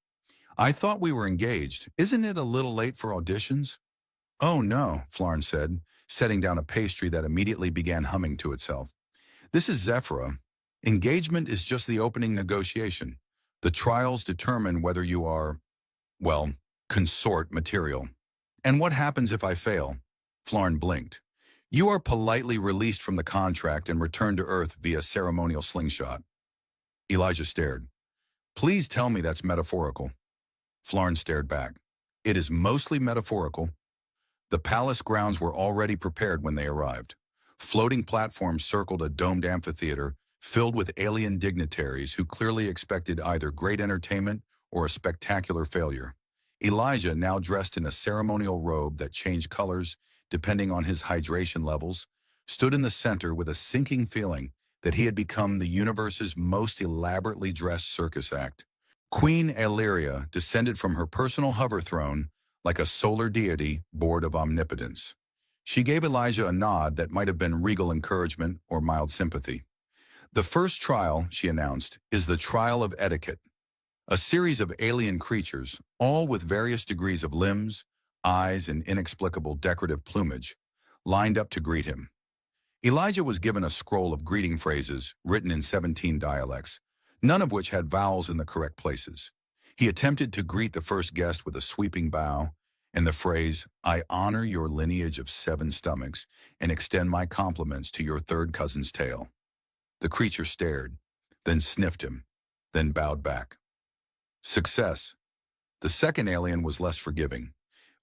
"I thought we were engaged. Isn't it a little late for auditions?" "Oh no," Florin said, setting down a pastry that immediately began humming to itself. "This is Zephyra. Engagement is just the opening negotiation. The trials determine whether you are, well, consort material." "And what happens if I fail?" Florin blinked. "You are politely released from the contract and returned to Earth via ceremonial slingshot." Elijah stared. "Please tell me that's metaphorical." Florin stared back. "It is mostly metaphorical." The palace grounds were already prepared when they arrived. Floating platforms circled a domed amphitheater filled with alien dignitaries who clearly expected either great entertainment or a spectacular failure. Elijah, now dressed in a ceremonial robe that changed colors depending on his hydration levels, stood in the center with a sinking feeling that he had become the universe's most elaborately dressed circus act. Queen Illyria descended from her personal hover throne like a solar deity bored of omnipotence. She gave Elijah a nod that might have been regal encouragement or mild sympathy. The first trial, she announced, is the trial of etiquette, a series of alien creatures, all with various degrees of limbs, eyes, and inexplicable decorative plumage, lined up to greet him. Elijah was given a scroll of greeting phrases written in 17 dialects, none of which had vowels in the correct places. He attempted to greet the first guest with a sweeping bow and the phrase, "I honor your lineage of 7 stomachs and extend my compliments to your third cousin's tail." The creature stared, then sniffed him, then bowed back. Success. The second alien was less forgiving.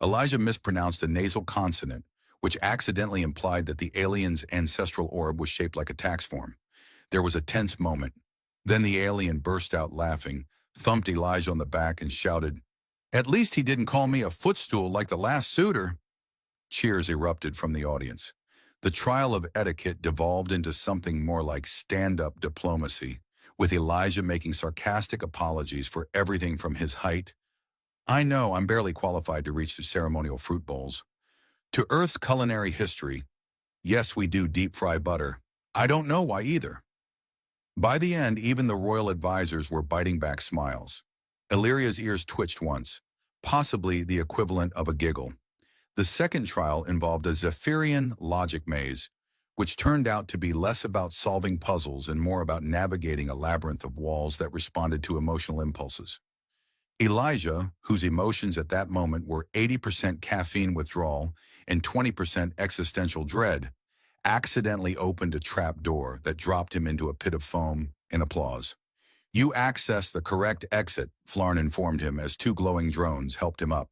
Elijah mispronounced a nasal consonant, which accidentally implied that the alien's ancestral orb was shaped like a tax form. There was a tense moment. Then the alien burst out laughing, thumped Elijah on the back, and shouted, "At least he didn't call me a footstool like the last suitor." Cheers erupted from the audience. The trial of etiquette devolved into something more like stand-up diplomacy, with Elijah making sarcastic apologies for everything from his height, "I know I'm barely qualified to reach the ceremonial fruit bowls," to Earth's culinary history, "Yes, we do deep-fry butter. I don't know why either." By the end, even the royal advisors were biting back smiles. Illyria's ears twitched once, possibly the equivalent of a giggle. The second trial involved a Zephyrian logic maze, which turned out to be less about solving puzzles and more about navigating a labyrinth of walls that responded to emotional impulses. Elijah, whose emotions at that moment were 80% caffeine withdrawal and 20% existential dread, accidentally opened a trap door that dropped him into a pit of foam and applause. "You accessed the correct exit," Flarn informed him as 2 glowing drones helped him up.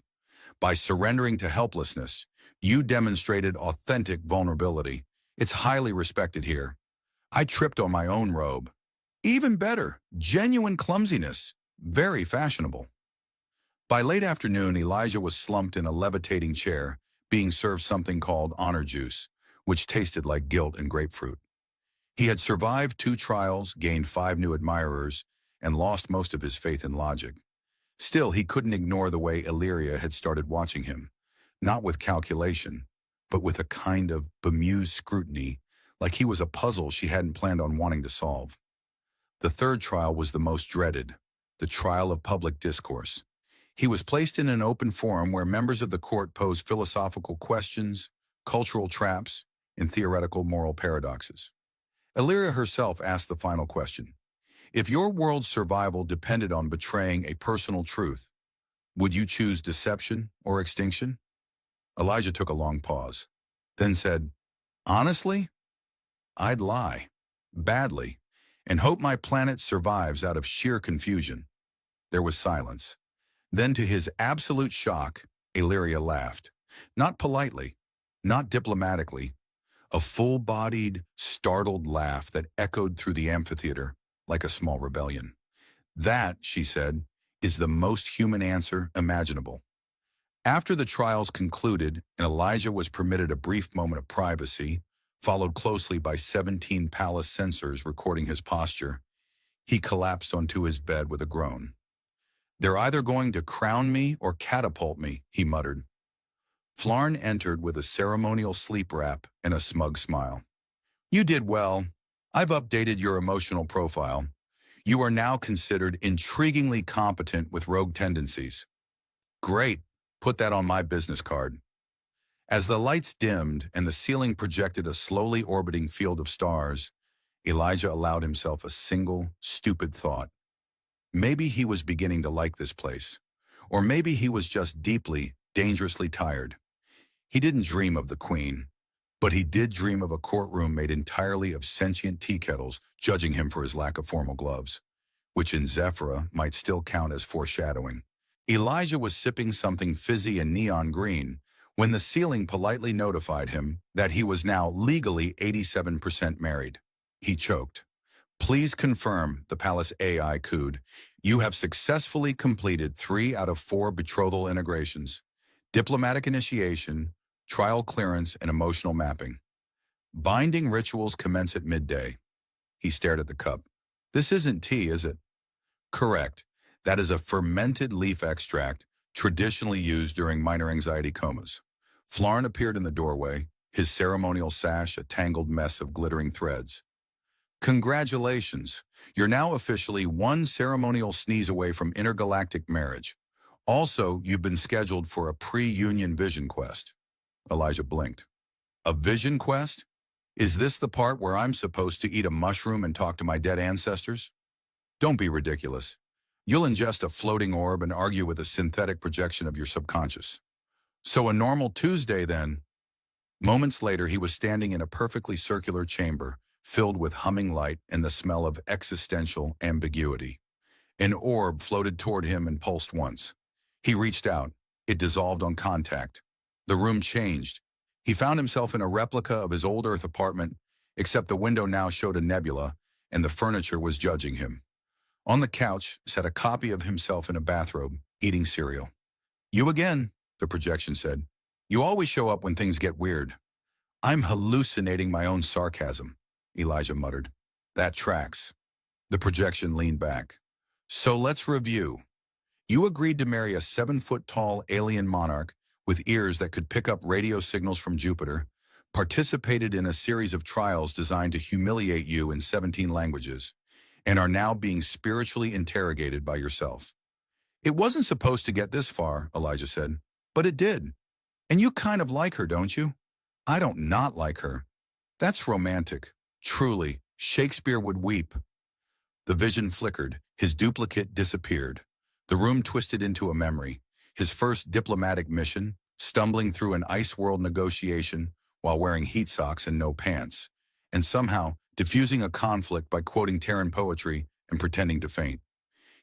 "By surrendering to helplessness, you demonstrated authentic vulnerability. It's highly respected here." "I tripped on my own robe." "Even better, genuine clumsiness. Very fashionable." By late afternoon, Elijah was slumped in a levitating chair, being served something called honor juice, which tasted like guilt and grapefruit. He had survived 2 trials, gained 5 new admirers, and lost most of his faith in logic. Still, he couldn't ignore the way Illyria had started watching him, not with calculation, but with a kind of bemused scrutiny, like he was a puzzle she hadn't planned on wanting to solve. The third trial was the most dreaded, the trial of public discourse. He was placed in an open forum where members of the court posed philosophical questions, cultural traps, and theoretical moral paradoxes. Illyria herself asked the final question. If your world's survival depended on betraying a personal truth, would you choose deception or extinction? Elijah took a long pause, then said, "Honestly, I'd lie, badly, and hope my planet survives out of sheer confusion." There was silence. Then, to his absolute shock, Illyria laughed. Not politely, not diplomatically, a full-bodied, startled laugh that echoed through the amphitheater like a small rebellion. "That," she said, "is the most human answer imaginable." After the trials concluded and Elijah was permitted a brief moment of privacy, followed closely by 17 palace censors recording his posture, he collapsed onto his bed with a groan. "They're either going to crown me or catapult me," he muttered. Flarn entered with a ceremonial sleep wrap and a smug smile. "You did well. I've updated your emotional profile. You are now considered intriguingly competent with rogue tendencies." "Great. Put that on my business card." As the lights dimmed and the ceiling projected a slowly orbiting field of stars, Elijah allowed himself a single, stupid thought. Maybe he was beginning to like this place. Or maybe he was just deeply, dangerously tired. He didn't dream of the Queen, but he did dream of a courtroom made entirely of sentient tea kettles judging him for his lack of formal gloves, which in Zephyra might still count as foreshadowing. Elijah was sipping something fizzy and neon green when the ceiling politely notified him that he was now legally 87% married. He choked. Please confirm, the palace AI cooed. You have successfully completed 3 out of 4 betrothal integrations, diplomatic initiation, trial clearance, and emotional mapping. Binding rituals commence at midday. He stared at the cup. This isn't tea, is it? Correct. That is a fermented leaf extract traditionally used during minor anxiety comas. Flarn appeared in the doorway, his ceremonial sash a tangled mess of glittering threads. Congratulations. You're now officially 1 ceremonial sneeze away from intergalactic marriage. Also, you've been scheduled for a pre-union vision quest. Elijah blinked. A vision quest? Is this the part where I'm supposed to eat a mushroom and talk to my dead ancestors? Don't be ridiculous. You'll ingest a floating orb and argue with a synthetic projection of your subconscious. So a normal Tuesday, then. Moments later, he was standing in a perfectly circular chamber, filled with humming light and the smell of existential ambiguity. An orb floated toward him and pulsed once. He reached out. It dissolved on contact. The room changed. He found himself in a replica of his old Earth apartment, except the window now showed a nebula, and the furniture was judging him. On the couch sat a copy of himself in a bathrobe, eating cereal. You again, the projection said. You always show up when things get weird. I'm hallucinating my own sarcasm, Elijah muttered. That tracks. The projection leaned back. So let's review. You agreed to marry a 7-foot-tall alien monarch with ears that could pick up radio signals from Jupiter, participated in a series of trials designed to humiliate you in 17 languages, and are now being spiritually interrogated by yourself. It wasn't supposed to get this far, Elijah said, but it did. And you kind of like her, don't you? I don't not like her. That's romantic. Truly, Shakespeare would weep. The vision flickered, his duplicate disappeared. The room twisted into a memory. His first diplomatic mission, stumbling through an ice world negotiation while wearing heat socks and no pants, and somehow diffusing a conflict by quoting Terran poetry and pretending to faint.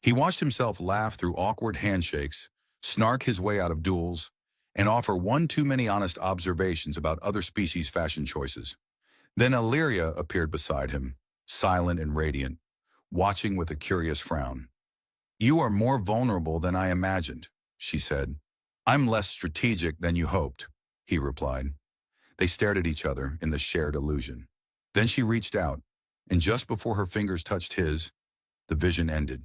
He watched himself laugh through awkward handshakes, snark his way out of duels, and offer one too many honest observations about other species' fashion choices. Then Illyria appeared beside him, silent and radiant, watching with a curious frown. You are more vulnerable than I imagined, she said. I'm less strategic than you hoped, he replied. They stared at each other in the shared illusion. Then she reached out, and just before her fingers touched his, the vision ended.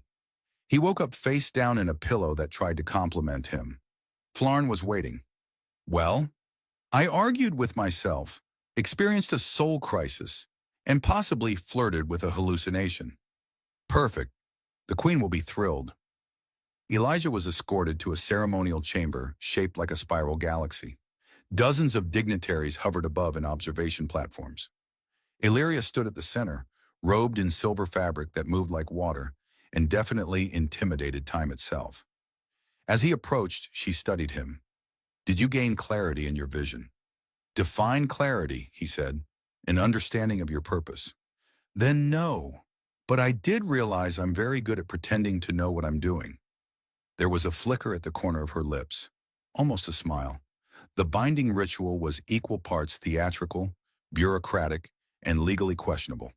He woke up face down in a pillow that tried to compliment him. Flarn was waiting. Well, I argued with myself, experienced a soul crisis, and possibly flirted with a hallucination. Perfect. The queen will be thrilled. Elijah was escorted to a ceremonial chamber shaped like a spiral galaxy. Dozens of dignitaries hovered above in observation platforms. Illyria stood at the center, robed in silver fabric that moved like water, and definitely intimidated time itself. As he approached, she studied him. Did you gain clarity in your vision? Define clarity, he said, an understanding of your purpose. Then no, but I did realize I'm very good at pretending to know what I'm doing. There was a flicker at the corner of her lips, almost a smile. The binding ritual was equal parts theatrical, bureaucratic, and legally questionable.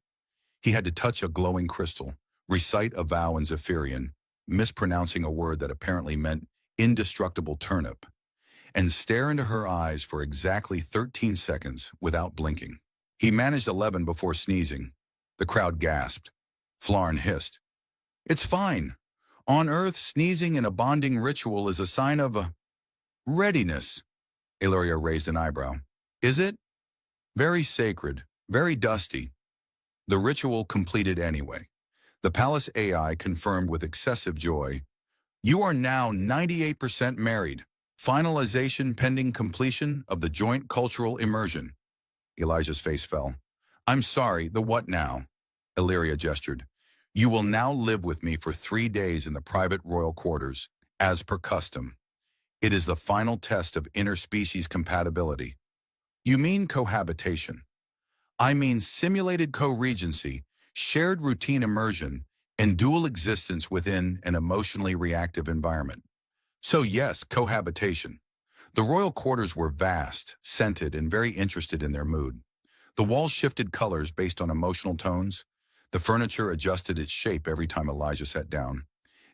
He had to touch a glowing crystal, recite a vow in Zephyrian, mispronouncing a word that apparently meant indestructible turnip, and stare into her eyes for exactly 13 seconds without blinking. He managed 11 before sneezing. The crowd gasped. Flarn hissed. It's fine. On Earth, sneezing in a bonding ritual is a sign of readiness. Illyria raised an eyebrow. Is it? Very sacred, very dusty. The ritual completed anyway. The palace AI confirmed with excessive joy. You are now 98% married. Finalization pending completion of the joint cultural immersion. Elijah's face fell. I'm sorry, the what now? Illyria gestured. You will now live with me for 3 days in the private royal quarters, as per custom. It is the final test of interspecies compatibility. You mean cohabitation. I mean simulated co-regency, shared routine immersion, and dual existence within an emotionally reactive environment. So yes, cohabitation. The royal quarters were vast, scented, and very interested in their mood. The walls shifted colors based on emotional tones. The furniture adjusted its shape every time Elijah sat down.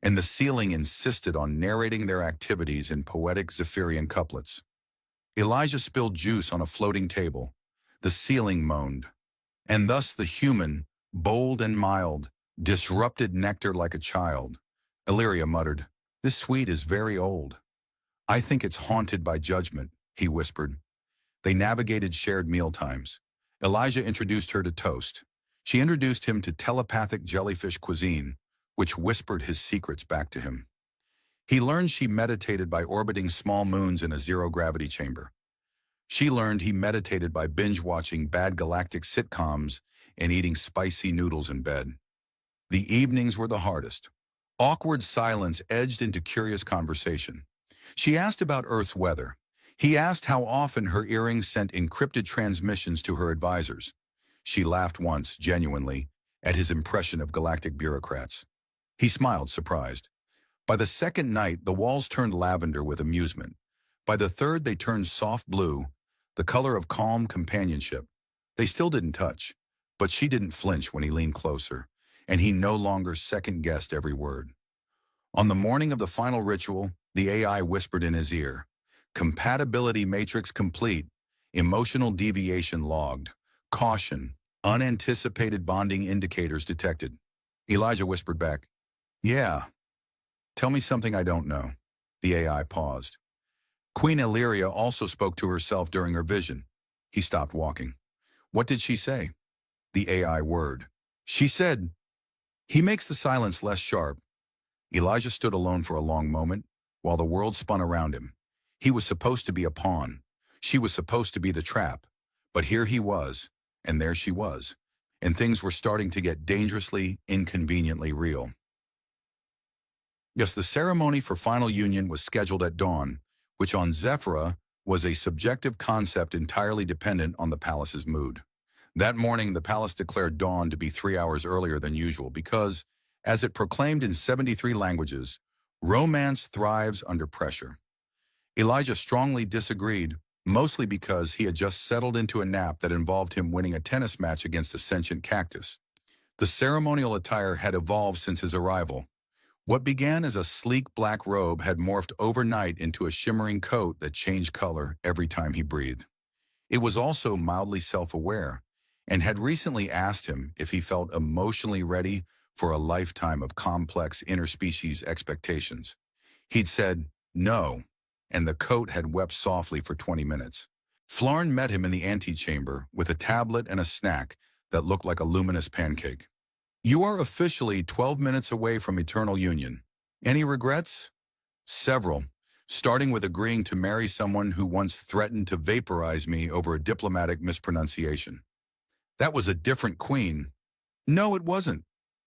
And the ceiling insisted on narrating their activities in poetic Zephyrian couplets. Elijah spilled juice on a floating table. The ceiling moaned. And thus the human, bold and mild, disrupted nectar like a child. Illyria muttered, "This sweet is very old." "I think it's haunted by judgment," he whispered. They navigated shared mealtimes. Elijah introduced her to toast. She introduced him to telepathic jellyfish cuisine, which whispered his secrets back to him. He learned she meditated by orbiting small moons in a zero-gravity chamber. She learned he meditated by binge-watching bad galactic sitcoms and eating spicy noodles in bed. The evenings were the hardest. Awkward silence edged into curious conversation. She asked about Earth's weather. He asked how often her earrings sent encrypted transmissions to her advisors. She laughed once, genuinely, at his impression of galactic bureaucrats. He smiled, surprised. By the second night, the walls turned lavender with amusement. By the third, they turned soft blue, the color of calm companionship. They still didn't touch, but she didn't flinch when he leaned closer, and he no longer second-guessed every word. On the morning of the final ritual, the AI whispered in his ear, "Compatibility matrix complete, emotional deviation logged, caution, unanticipated bonding indicators detected." Elijah whispered back, "Yeah, tell me something I don't know." The AI paused. Queen Illyria also spoke to herself during her vision. He stopped walking. What did she say? The AI word. She said, "He makes the silence less sharp." Elijah stood alone for a long moment, while the world spun around him. He was supposed to be a pawn. She was supposed to be the trap. But here he was, and there she was, and things were starting to get dangerously, inconveniently real. Yes, the ceremony for final union was scheduled at dawn, which on Zephyra was a subjective concept entirely dependent on the palace's mood. That morning, the palace declared dawn to be 3 hours earlier than usual because, as it proclaimed in 73 languages, romance thrives under pressure. Elijah strongly disagreed, mostly because he had just settled into a nap that involved him winning a tennis match against a sentient cactus. The ceremonial attire had evolved since his arrival. What began as a sleek black robe had morphed overnight into a shimmering coat that changed color every time he breathed. It was also mildly self-aware, and had recently asked him if he felt emotionally ready for a lifetime of complex interspecies expectations. He'd said, no, and the coat had wept softly for 20 minutes. Flarn met him in the antechamber with a tablet and a snack that looked like a luminous pancake. "You are officially 12 minutes away from eternal union. Any regrets?" "Several, starting with agreeing to marry someone who once threatened to vaporize me over a diplomatic mispronunciation." "That was a different queen." "No, it wasn't."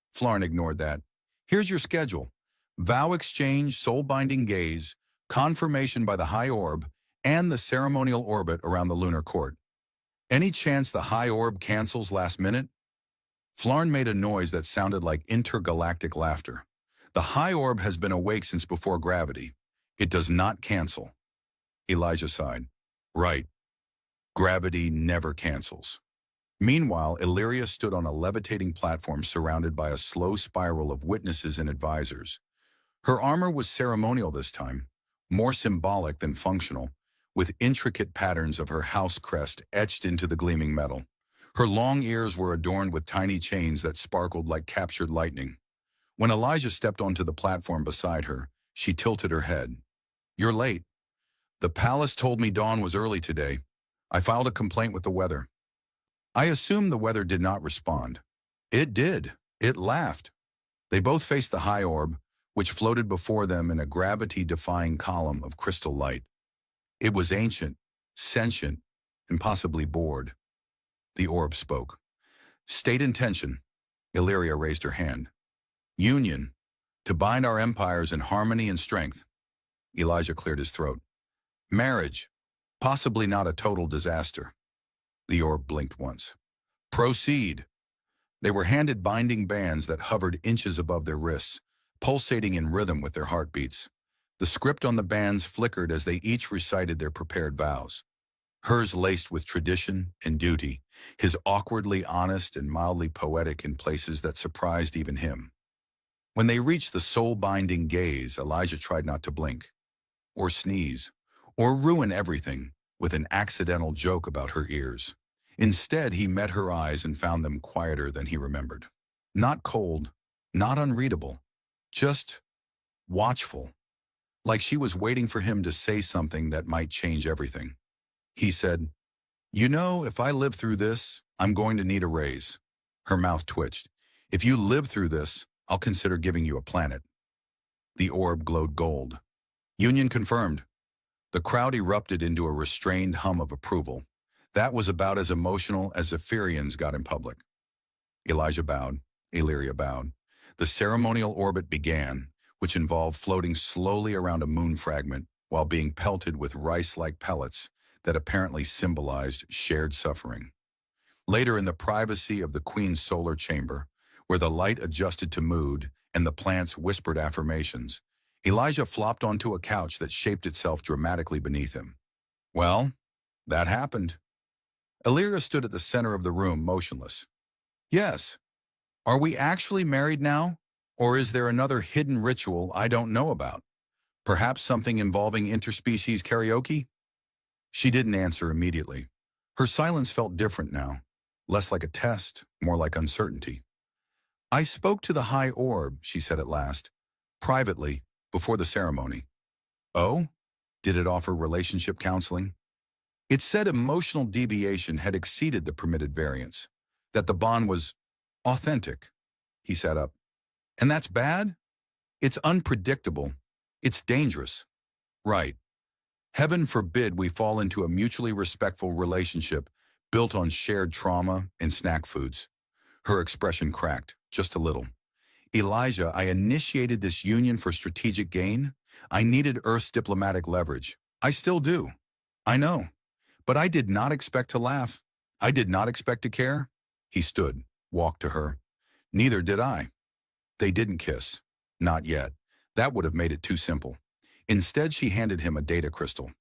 Flarn ignored that. "Here's your schedule. Vow exchange, soul-binding gaze, confirmation by the high orb, and the ceremonial orbit around the lunar court. Any chance the high orb cancels last minute?" Flarn made a noise that sounded like intergalactic laughter. "The high orb has been awake since before gravity. It does not cancel." Elijah sighed. "Right. Gravity never cancels." Meanwhile, Illyria stood on a levitating platform surrounded by a slow spiral of witnesses and advisors. Her armor was ceremonial this time, more symbolic than functional, with intricate patterns of her house crest etched into the gleaming metal. Her long ears were adorned with tiny chains that sparkled like captured lightning. When Elijah stepped onto the platform beside her, she tilted her head. "You're late. The palace told me dawn was early today. I filed a complaint with the weather." "I assume the weather did not respond." "It did. It laughed." They both faced the high orb, which floated before them in a gravity-defying column of crystal light. It was ancient, sentient, and possibly bored. The orb spoke. "State intention." Illyria raised her hand. "Union, to bind our empires in harmony and strength." Elijah cleared his throat. "Marriage, possibly not a total disaster." The orb blinked once. "Proceed." They were handed binding bands that hovered inches above their wrists, pulsating in rhythm with their heartbeats. The script on the bands flickered as they each recited their prepared vows. Hers laced with tradition and duty, his awkwardly honest and mildly poetic in places that surprised even him. When they reached the soul-binding gaze, Elijah tried not to blink, or sneeze, or ruin everything with an accidental joke about her ears. Instead, he met her eyes and found them quieter than he remembered. Not cold, not unreadable, just watchful, like she was waiting for him to say something that might change everything. He said, "You know, if I live through this, I'm going to need a raise." Her mouth twitched. "If you live through this, I'll consider giving you a planet." The orb glowed gold. Union confirmed. The crowd erupted into a restrained hum of approval. That was about as emotional as Zephyrians got in public. Elijah bowed. Illyria bowed. The ceremonial orbit began, which involved floating slowly around a moon fragment while being pelted with rice-like pellets that apparently symbolized shared suffering. Later, in the privacy of the Queen's solar chamber, where the light adjusted to mood and the plants whispered affirmations, Elijah flopped onto a couch that shaped itself dramatically beneath him. Well, that happened. Illyria stood at the center of the room, motionless. Yes. Are we actually married now? Or is there another hidden ritual I don't know about? Perhaps something involving interspecies karaoke? She didn't answer immediately. Her silence felt different now, less like a test, more like uncertainty. "I spoke to the High Orb," she said at last, privately, before the ceremony. "Oh? Did it offer relationship counseling?" It said emotional deviation had exceeded the permitted variance, that the bond was authentic. He sat up. "And that's bad? It's unpredictable. It's dangerous." "Right. Heaven forbid we fall into a mutually respectful relationship built on shared trauma and snack foods." Her expression cracked, just a little. "Elijah, I initiated this union for strategic gain. I needed Earth's diplomatic leverage. I still do. I know. But I did not expect to laugh. I did not expect to care." He stood, walked to her. "Neither did I." They didn't kiss. Not yet. That would have made it too simple. Instead, she handed him a data crystal.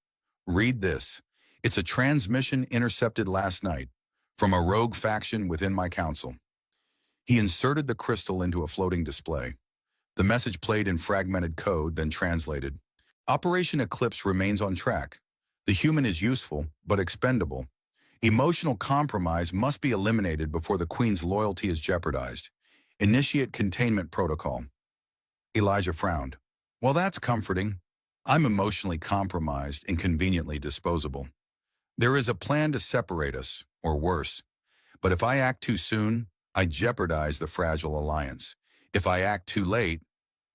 "Read this. It's a transmission intercepted last night from a rogue faction within my council." He inserted the crystal into a floating display. The message played in fragmented code, then translated. "Operation Eclipse remains on track. The human is useful, but expendable. Emotional compromise must be eliminated before the Queen's loyalty is jeopardized. Initiate containment protocol." Elijah frowned. "Well, that's comforting. I'm emotionally compromised and conveniently disposable. There is a plan to separate us, or worse. But if I act too soon, I jeopardize the fragile alliance. If I act too late,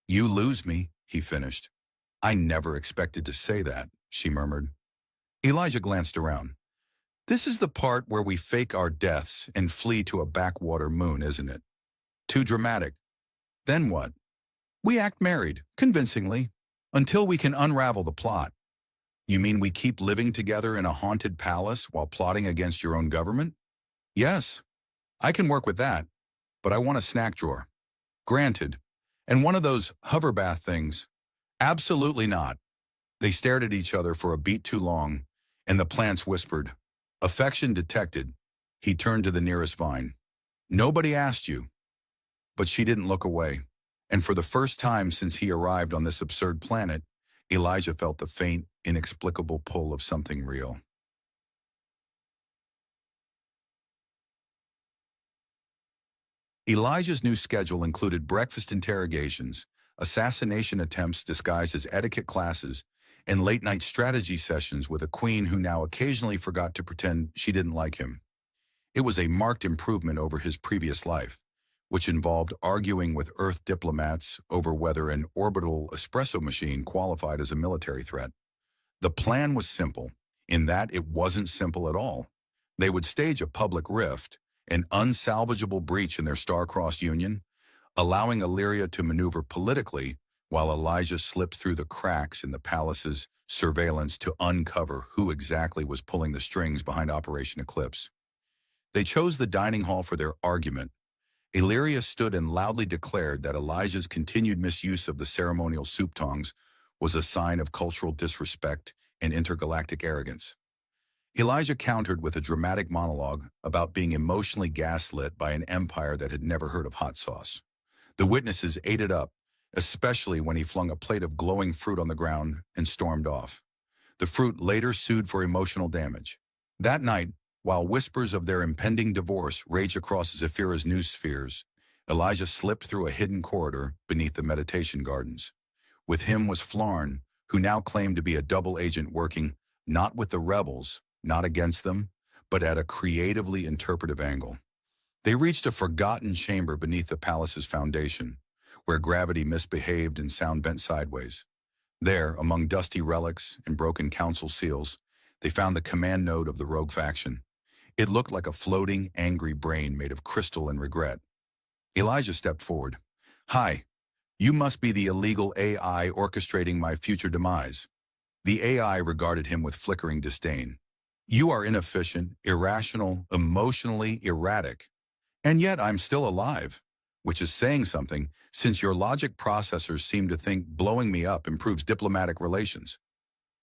you lose me," he finished. "I never expected to say that," she murmured. Elijah glanced around. "This is the part where we fake our deaths and flee to a backwater moon, isn't it? Too dramatic. Then what? We act married, convincingly, until we can unravel the plot." "You mean we keep living together in a haunted palace while plotting against your own government?" "Yes, I can work with that, but I want a snack drawer." "Granted. And one of those hover bath things." "Absolutely not." They stared at each other for a beat too long, and the plants whispered. Affection detected. He turned to the nearest vine. "Nobody asked you." But she didn't look away, and for the first time since he arrived on this absurd planet, Elijah felt the faint, inexplicable pull of something real. Elijah's new schedule included breakfast interrogations, assassination attempts disguised as etiquette classes, and late-night strategy sessions with a queen who now occasionally forgot to pretend she didn't like him. It was a marked improvement over his previous life, which involved arguing with Earth diplomats over whether an orbital espresso machine qualified as a military threat. The plan was simple, in that it wasn't simple at all. They would stage a public rift, an unsalvageable breach in their star-crossed union, allowing Illyria to maneuver politically while Elijah slipped through the cracks in the palace's surveillance to uncover who exactly was pulling the strings behind Operation Eclipse. They chose the dining hall for their argument. Illyria stood and loudly declared that Elijah's continued misuse of the ceremonial soup tongs was a sign of cultural disrespect and intergalactic arrogance. Elijah countered with a dramatic monologue about being emotionally gaslit by an empire that had never heard of hot sauce. The witnesses ate it up, especially when he flung a plate of glowing fruit on the ground and stormed off. The fruit later sued for emotional damage. That night, while whispers of their impending divorce raged across Zephyra's news spheres, Elijah slipped through a hidden corridor beneath the meditation gardens. With him was Flarn, who now claimed to be a double agent working not with the rebels, not against them, but at a creatively interpretive angle. They reached a forgotten chamber beneath the palace's foundation, where gravity misbehaved and sound bent sideways. There, among dusty relics and broken council seals, they found the command node of the rogue faction. It looked like a floating, angry brain made of crystal and regret. Elijah stepped forward. "Hi, you must be the illegal AI orchestrating my future demise." The AI regarded him with flickering disdain. "You are inefficient, irrational, emotionally erratic. And yet I'm still alive, which is saying something, since your logic processors seem to think blowing me up improves diplomatic relations.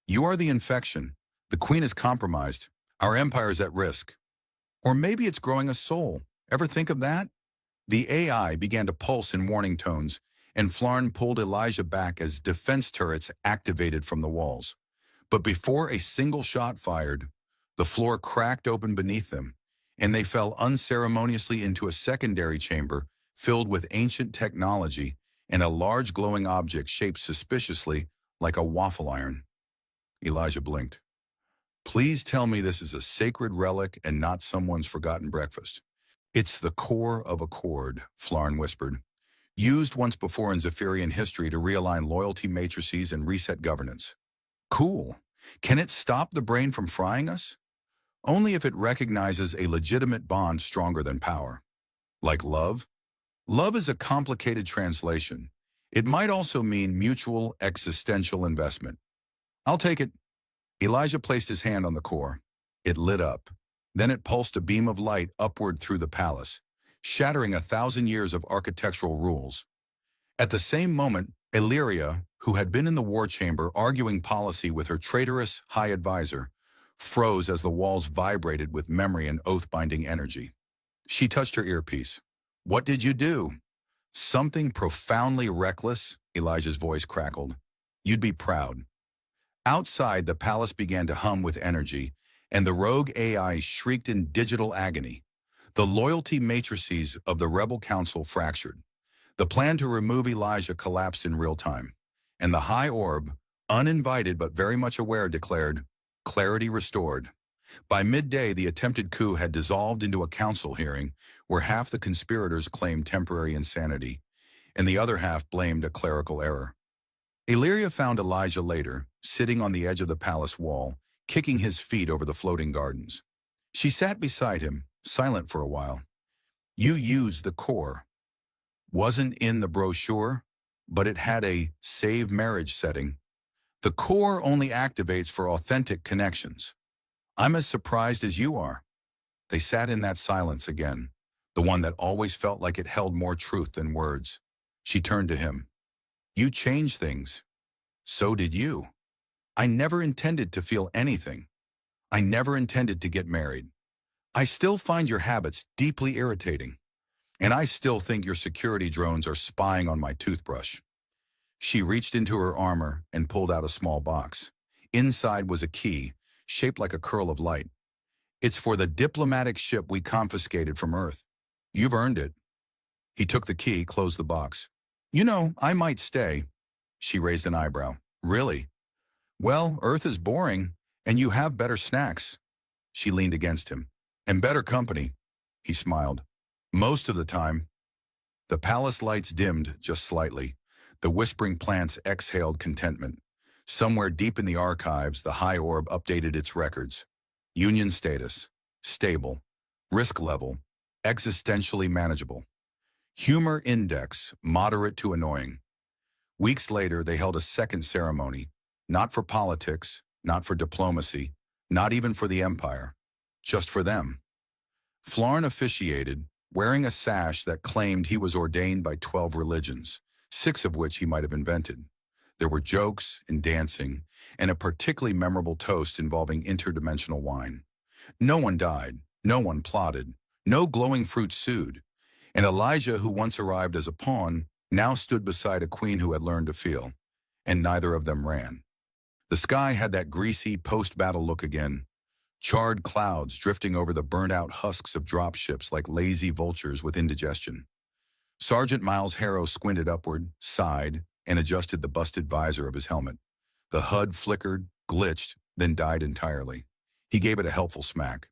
You are the infection. The queen is compromised. Our empire is at risk. Or maybe it's growing a soul. Ever think of that?" The AI began to pulse in warning tones, and Flarn pulled Elijah back as defense turrets activated from the walls. But before a single shot fired, the floor cracked open beneath them, and they fell unceremoniously into a secondary chamber filled with ancient technology and a large glowing object shaped suspiciously like a waffle iron. Elijah blinked. "Please tell me this is a sacred relic and not someone's forgotten breakfast." "It's the core of a cord," Flarn whispered. "Used once before in Zephyrian history to realign loyalty matrices and reset governance." "Cool. Can it stop the brain from frying us?" "Only if it recognizes a legitimate bond stronger than power." "Like love?" "Love is a complicated translation. It might also mean mutual existential investment." "I'll take it." Elijah placed his hand on the core. It lit up. Then it pulsed a beam of light upward through the palace, shattering 1,000 years of architectural rules. At the same moment, Illyria, who had been in the war chamber arguing policy with her traitorous high advisor, froze as the walls vibrated with memory and oath-binding energy. She touched her earpiece. "What did you do?" "Something profoundly reckless," Elijah's voice crackled. "You'd be proud." Outside, the palace began to hum with energy, and the rogue AI shrieked in digital agony. The loyalty matrices of the rebel council fractured. The plan to remove Elijah collapsed in real time, and the high orb, uninvited but very much aware, declared, "Clarity restored." By midday, the attempted coup had dissolved into a council hearing where half the conspirators claimed temporary insanity, and the other half blamed a clerical error. Illyria found Elijah later, sitting on the edge of the palace wall, kicking his feet over the floating gardens. She sat beside him, silent for a while. "You used the core. Wasn't in the brochure, but it had a save marriage setting. The core only activates for authentic connections. I'm as surprised as you are." They sat in that silence again, the one that always felt like it held more truth than words. She turned to him. "You changed things. So did you. I never intended to feel anything. I never intended to get married. I still find your habits deeply irritating. And I still think your security drones are spying on my toothbrush." She reached into her armor and pulled out a small box. Inside was a key, shaped like a curl of light. "It's for the diplomatic ship we confiscated from Earth. You've earned it." He took the key, closed the box. "You know, I might stay." She raised an eyebrow. "Really?" "Well, Earth is boring, and you have better snacks." She leaned against him. "And better company." He smiled. "Most of the time." The palace lights dimmed just slightly. The whispering plants exhaled contentment. Somewhere deep in the archives, the high orb updated its records. Union status, stable. Risk level, existentially manageable. Humor index, moderate to annoying. Weeks later, they held a second ceremony. Not for politics, not for diplomacy, not even for the empire. Just for them. Flarn officiated, wearing a sash that claimed he was ordained by 12 religions, 6 of which he might have invented. There were jokes and dancing, and a particularly memorable toast involving interdimensional wine. No one died, no one plotted, no glowing fruit sued, and Elijah, who once arrived as a pawn, now stood beside a queen who had learned to feel, and neither of them ran. The sky had that greasy post-battle look again, charred clouds drifting over the burnt-out husks of dropships like lazy vultures with indigestion. Sergeant Miles Harrow squinted upward, sighed, and adjusted the busted visor of his helmet. The HUD flickered, glitched, then died entirely. He gave it a helpful smack.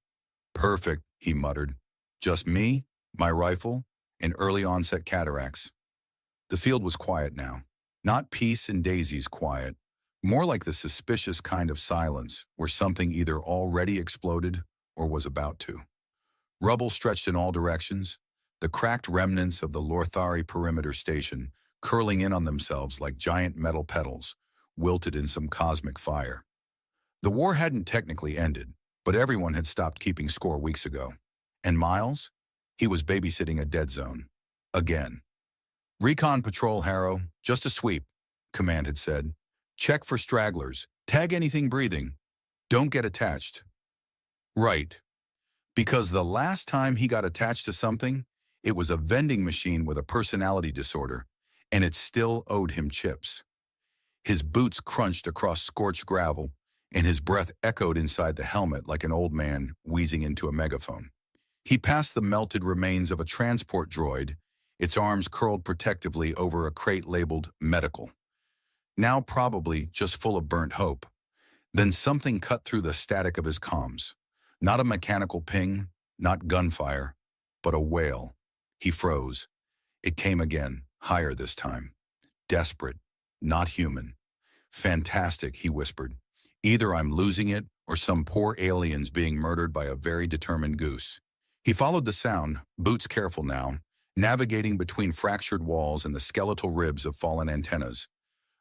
"Perfect," he muttered. "Just me, my rifle, and early-onset cataracts." The field was quiet now. Not peace and daisies quiet, more like the suspicious kind of silence where something either already exploded or was about to. Rubble stretched in all directions, the cracked remnants of the Lorthari perimeter station curling in on themselves like giant metal petals, wilted in some cosmic fire. The war hadn't technically ended, but everyone had stopped keeping score weeks ago. And Miles? He was babysitting a dead zone. Again. "Recon patrol, Harrow. Just a sweep," Command had said. "Check for stragglers. Tag anything breathing. Don't get attached." Right. Because the last time he got attached to something, it was a vending machine with a personality disorder, and it still owed him chips. His boots crunched across scorched gravel, and his breath echoed inside the helmet like an old man wheezing into a megaphone. He passed the melted remains of a transport droid, its arms curled protectively over a crate labeled medical. Now probably just full of burnt hope. Then something cut through the static of his comms. Not a mechanical ping, not gunfire, but a wail. He froze. It came again, higher this time. Desperate, not human. "Fantastic," he whispered. "Either I'm losing it, or some poor alien's being murdered by a very determined goose." He followed the sound, boots careful now, navigating between fractured walls and the skeletal ribs of fallen antennas.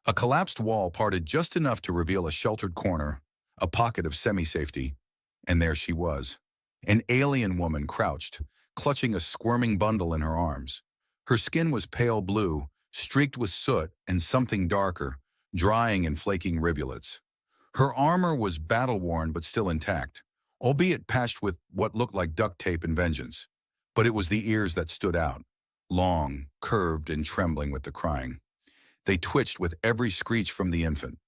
A collapsed wall parted just enough to reveal a sheltered corner, a pocket of semi-safety, and there she was. An alien woman crouched, clutching a squirming bundle in her arms. Her skin was pale blue, streaked with soot and something darker, drying in flaking rivulets. Her armor was battle-worn but still intact, albeit patched with what looked like duct tape and vengeance. But it was the ears that stood out, long, curved, and trembling with the crying. They twitched with every screech from the infant.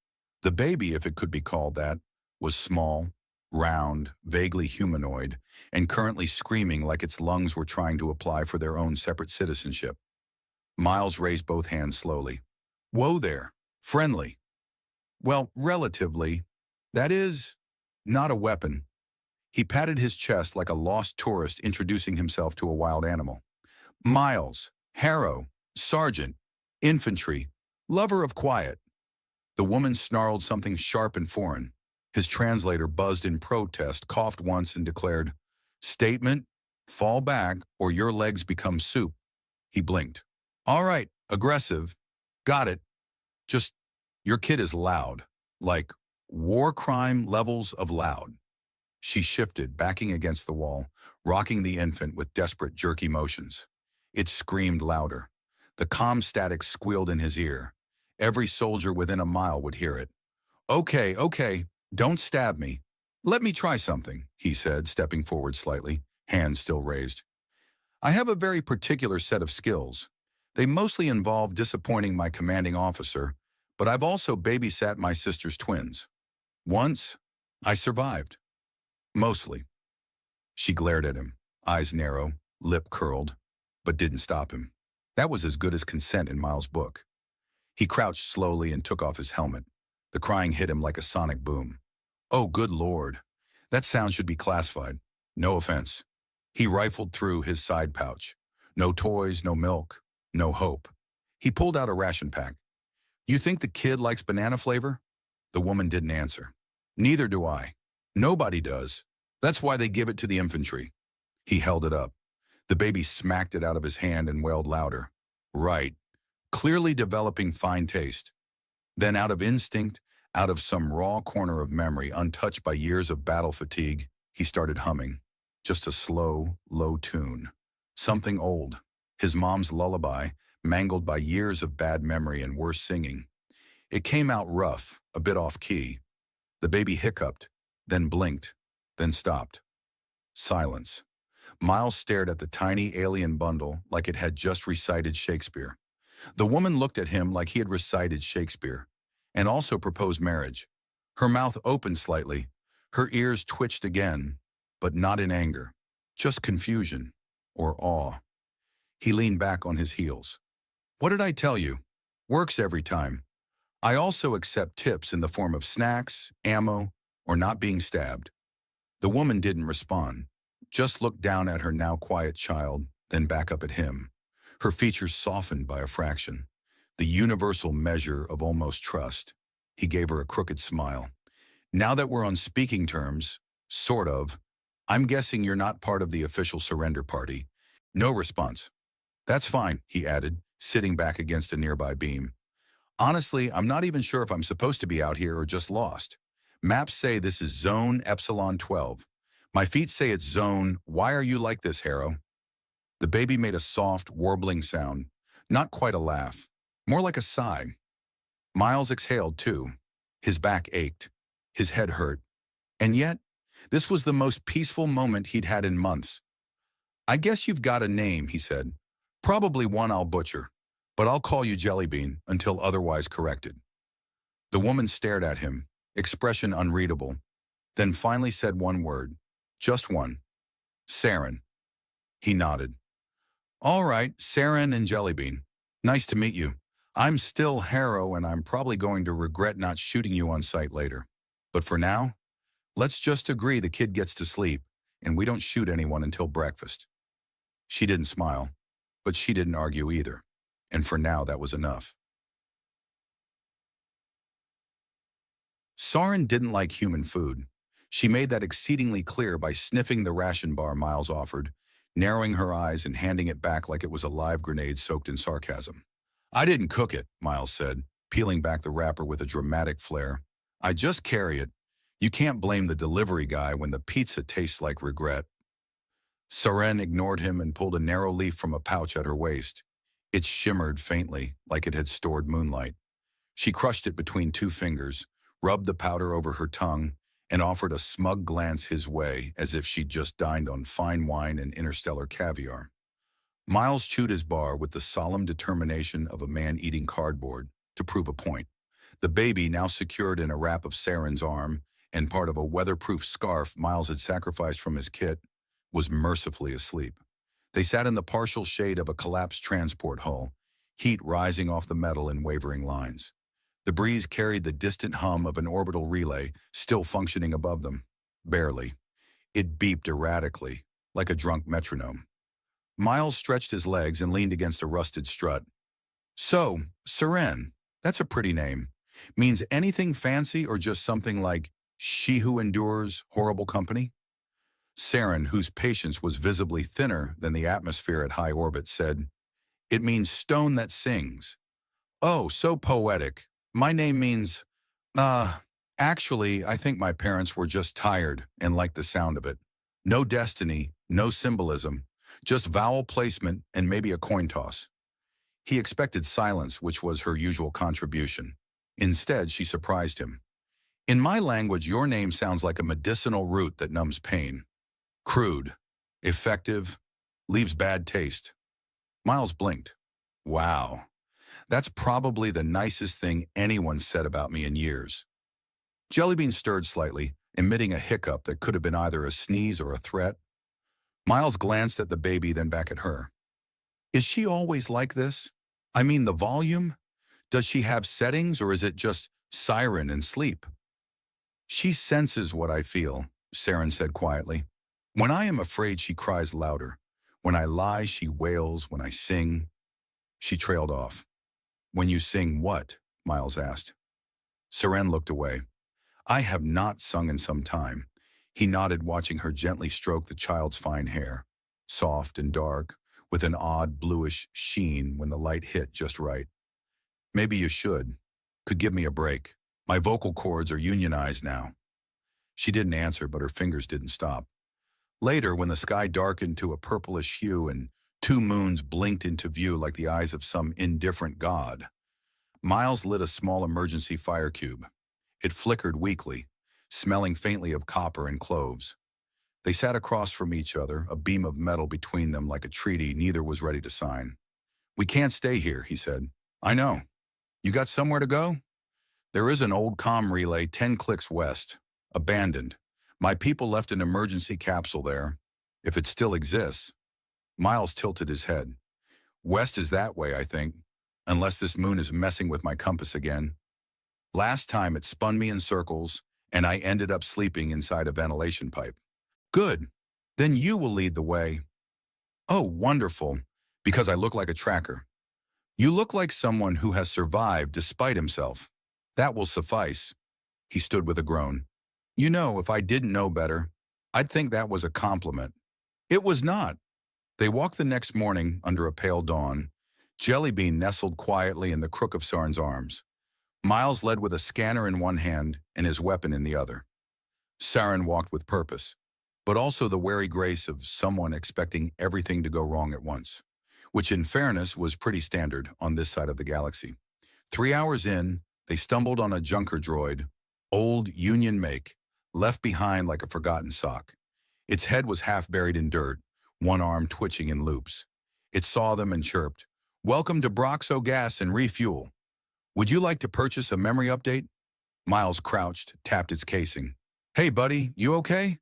The baby, if it could be called that, was small, round, vaguely humanoid, and currently screaming like its lungs were trying to apply for their own separate citizenship. Miles raised both hands slowly. "Whoa there, friendly." "Well, relatively. That is, not a weapon." He patted his chest like a lost tourist introducing himself to a wild animal. "Miles, Harrow, Sergeant, Infantry, lover of quiet." The woman snarled something sharp and foreign. His translator buzzed in protest, coughed once, and declared, "Statement, fall back or your legs become soup." He blinked. "All right, aggressive. Got it. Just, your kid is loud. Like, war crime levels of loud." She shifted, backing against the wall, rocking the infant with desperate, jerky motions. It screamed louder. The comm static squealed in his ear. Every soldier within a mile would hear it. Okay, don't stab me. Let me try something," he said, stepping forward slightly, hands still raised. "I have a very particular set of skills. They mostly involve disappointing my commanding officer, but I've also babysat my sister's twins. Once, I survived. Mostly." She glared at him, eyes narrow, lip curled, but didn't stop him. That was as good as consent in Miles' book. He crouched slowly and took off his helmet. The crying hit him like a sonic boom. "Oh, good Lord. That sound should be classified. No offense." He rifled through his side pouch. No toys, no milk, no hope. He pulled out a ration pack. "You think the kid likes banana flavor?" The woman didn't answer. "Neither do I. Nobody does. That's why they give it to the infantry." He held it up. The baby smacked it out of his hand and wailed louder. Right. Clearly developing fine taste. Then out of instinct, out of some raw corner of memory untouched by years of battle fatigue, he started humming. Just a slow, low tune. Something old. His mom's lullaby, mangled by years of bad memory and worse singing. It came out rough, a bit off-key. The baby hiccuped, then blinked, then stopped. Silence. Miles stared at the tiny alien bundle like it had just recited Shakespeare. The woman looked at him like he had recited Shakespeare, and also proposed marriage. Her mouth opened slightly. Her ears twitched again, but not in anger, just confusion or awe. He leaned back on his heels. What did I tell you? Works every time. I also accept tips in the form of snacks, ammo, or not being stabbed. The woman didn't respond, just looked down at her now quiet child, then back up at him. Her features softened by a fraction, the universal measure of almost trust. He gave her a crooked smile. Now that we're on speaking terms, sort of, I'm guessing you're not part of the official surrender party. No response. That's fine, he added, sitting back against a nearby beam. Honestly, I'm not even sure if I'm supposed to be out here or just lost. Maps say this is Zone Epsilon 12. My feet say it's Zone, why are you like this, Harrow? The baby made a soft, warbling sound, not quite a laugh, more like a sigh. Miles exhaled too. His back ached. His head hurt. And yet, this was the most peaceful moment he'd had in months. I guess you've got a name, he said. Probably one I'll butcher, but I'll call you Jellybean until otherwise corrected. The woman stared at him, expression unreadable, then finally said one word, just one. Saren. He nodded. All right, Saren and Jellybean. Nice to meet you. I'm still Harrow, and I'm probably going to regret not shooting you on sight later. But for now, let's just agree the kid gets to sleep, and we don't shoot anyone until breakfast. She didn't smile, but she didn't argue either, and for now that was enough. Saren didn't like human food. She made that exceedingly clear by sniffing the ration bar Miles offered, narrowing her eyes and handing it back like it was a live grenade soaked in sarcasm. I didn't cook it, Miles said, peeling back the wrapper with a dramatic flair. I just carry it. You can't blame the delivery guy when the pizza tastes like regret. Saren ignored him and pulled a narrow leaf from a pouch at her waist. It shimmered faintly, like it had stored moonlight. She crushed it between two fingers, rubbed the powder over her tongue, and offered a smug glance his way as if she'd just dined on fine wine and interstellar caviar. Miles chewed his bar with the solemn determination of a man eating cardboard to prove a point. The baby, now secured in a wrap of Saren's arm and part of a weatherproof scarf Miles had sacrificed from his kit, was mercifully asleep. They sat in the partial shade of a collapsed transport hull, heat rising off the metal in wavering lines. The breeze carried the distant hum of an orbital relay still functioning above them. Barely. It beeped erratically, like a drunk metronome. Miles stretched his legs and leaned against a rusted strut. So, Saren, that's a pretty name. Means anything fancy or just something like she who endures horrible company? Saren, whose patience was visibly thinner than the atmosphere at high orbit, said, It means stone that sings. Oh, so poetic. My name means, actually, I think my parents were just tired and liked the sound of it. No destiny, no symbolism, just vowel placement and maybe a coin toss. He expected silence, which was her usual contribution. Instead, she surprised him. In my language, your name sounds like a medicinal root that numbs pain. Crude, effective, leaves bad taste. Miles blinked. Wow. That's probably the nicest thing anyone said about me in years. Jellybean stirred slightly, emitting a hiccup that could have been either a sneeze or a threat. Miles glanced at the baby, then back at her. Is she always like this? I mean, the volume? Does she have settings, or is it just siren and sleep? She senses what I feel, Saren said quietly. When I am afraid, she cries louder. When I lie, she wails. When I sing. She trailed off. When you sing what? Miles asked. Saren looked away. I have not sung in some time. He nodded, watching her gently stroke the child's fine hair, soft and dark, with an odd bluish sheen when the light hit just right. Maybe you should. Could give me a break. My vocal cords are unionized now. She didn't answer, but her fingers didn't stop. Later, when the sky darkened to a purplish hue and two moons blinked into view like the eyes of some indifferent god, Miles lit a small emergency fire cube. It flickered weakly, smelling faintly of copper and cloves. They sat across from each other, a beam of metal between them like a treaty neither was ready to sign. "We can't stay here," he said. "I know. You got somewhere to go?" "There is an old comm relay 10 clicks west. Abandoned. My people left an emergency capsule there. If it still exists." Miles tilted his head. "West is that way, I think. Unless this moon is messing with my compass again. Last time it spun me in circles, and I ended up sleeping inside a ventilation pipe." "Good. Then you will lead the way." "Oh, wonderful. Because I look like a tracker." "You look like someone who has survived despite himself. That will suffice." He stood with a groan. "You know, if I didn't know better, I'd think that was a compliment." It was not. They walked the next morning under a pale dawn. Jellybean nestled quietly in the crook of Sarn's arms. Miles led with a scanner in one hand and his weapon in the other. Saren walked with purpose, but also the wary grace of someone expecting everything to go wrong at once, which in fairness was pretty standard on this side of the galaxy. 3 hours in, they stumbled on a junker droid, old Union make, left behind like a forgotten sock. Its head was half buried in dirt, one arm twitching in loops. It saw them and chirped, "Welcome to Broxo Gas and Refuel. Would you like to purchase a memory update?" Miles crouched, tapped its casing. "Hey buddy, you okay?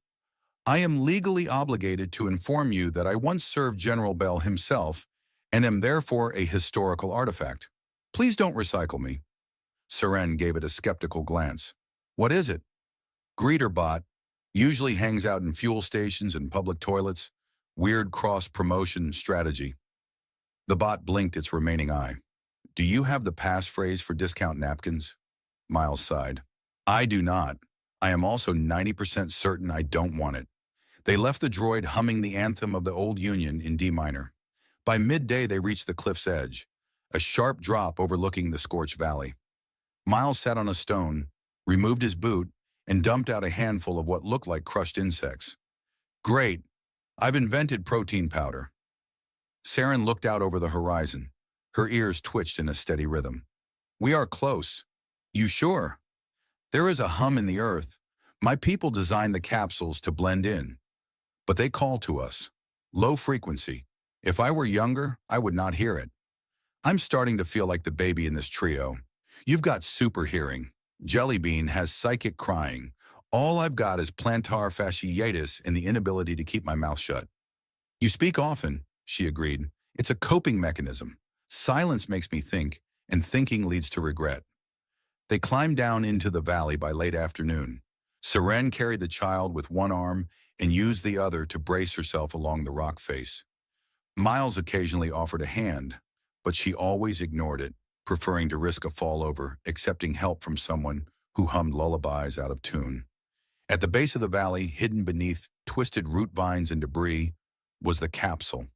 I am legally obligated to inform you that I once served General Bell himself and am therefore a historical artifact. Please don't recycle me." Seren gave it a skeptical glance. "What is it?" "Greeter bot. Usually hangs out in fuel stations and public toilets. Weird cross-promotion strategy." The bot blinked its remaining eye. "Do you have the passphrase for discount napkins?" Miles sighed. "I do not. I am also 90% certain I don't want it." They left the droid humming the anthem of the old Union in D minor. By midday they reached the cliff's edge, a sharp drop overlooking the scorched valley. Miles sat on a stone, removed his boot, and dumped out a handful of what looked like crushed insects. "Great. I've invented protein powder." Saren looked out over the horizon. Her ears twitched in a steady rhythm. "We are close." "You sure?" "There is a hum in the earth. My people designed the capsules to blend in. But they call to us. Low frequency. If I were younger, I would not hear it. I'm starting to feel like the baby in this trio. You've got super hearing. Jellybean has psychic crying. All I've got is plantar fasciitis and the inability to keep my mouth shut." "You speak often," she agreed. "It's a coping mechanism. Silence makes me think, and thinking leads to regret." They climbed down into the valley by late afternoon. Seren carried the child with one arm and used the other to brace herself along the rock face. Miles occasionally offered a hand, but she always ignored it, preferring to risk a fallover, accepting help from someone who hummed lullabies out of tune. At the base of the valley, hidden beneath twisted root vines and debris, was the capsule.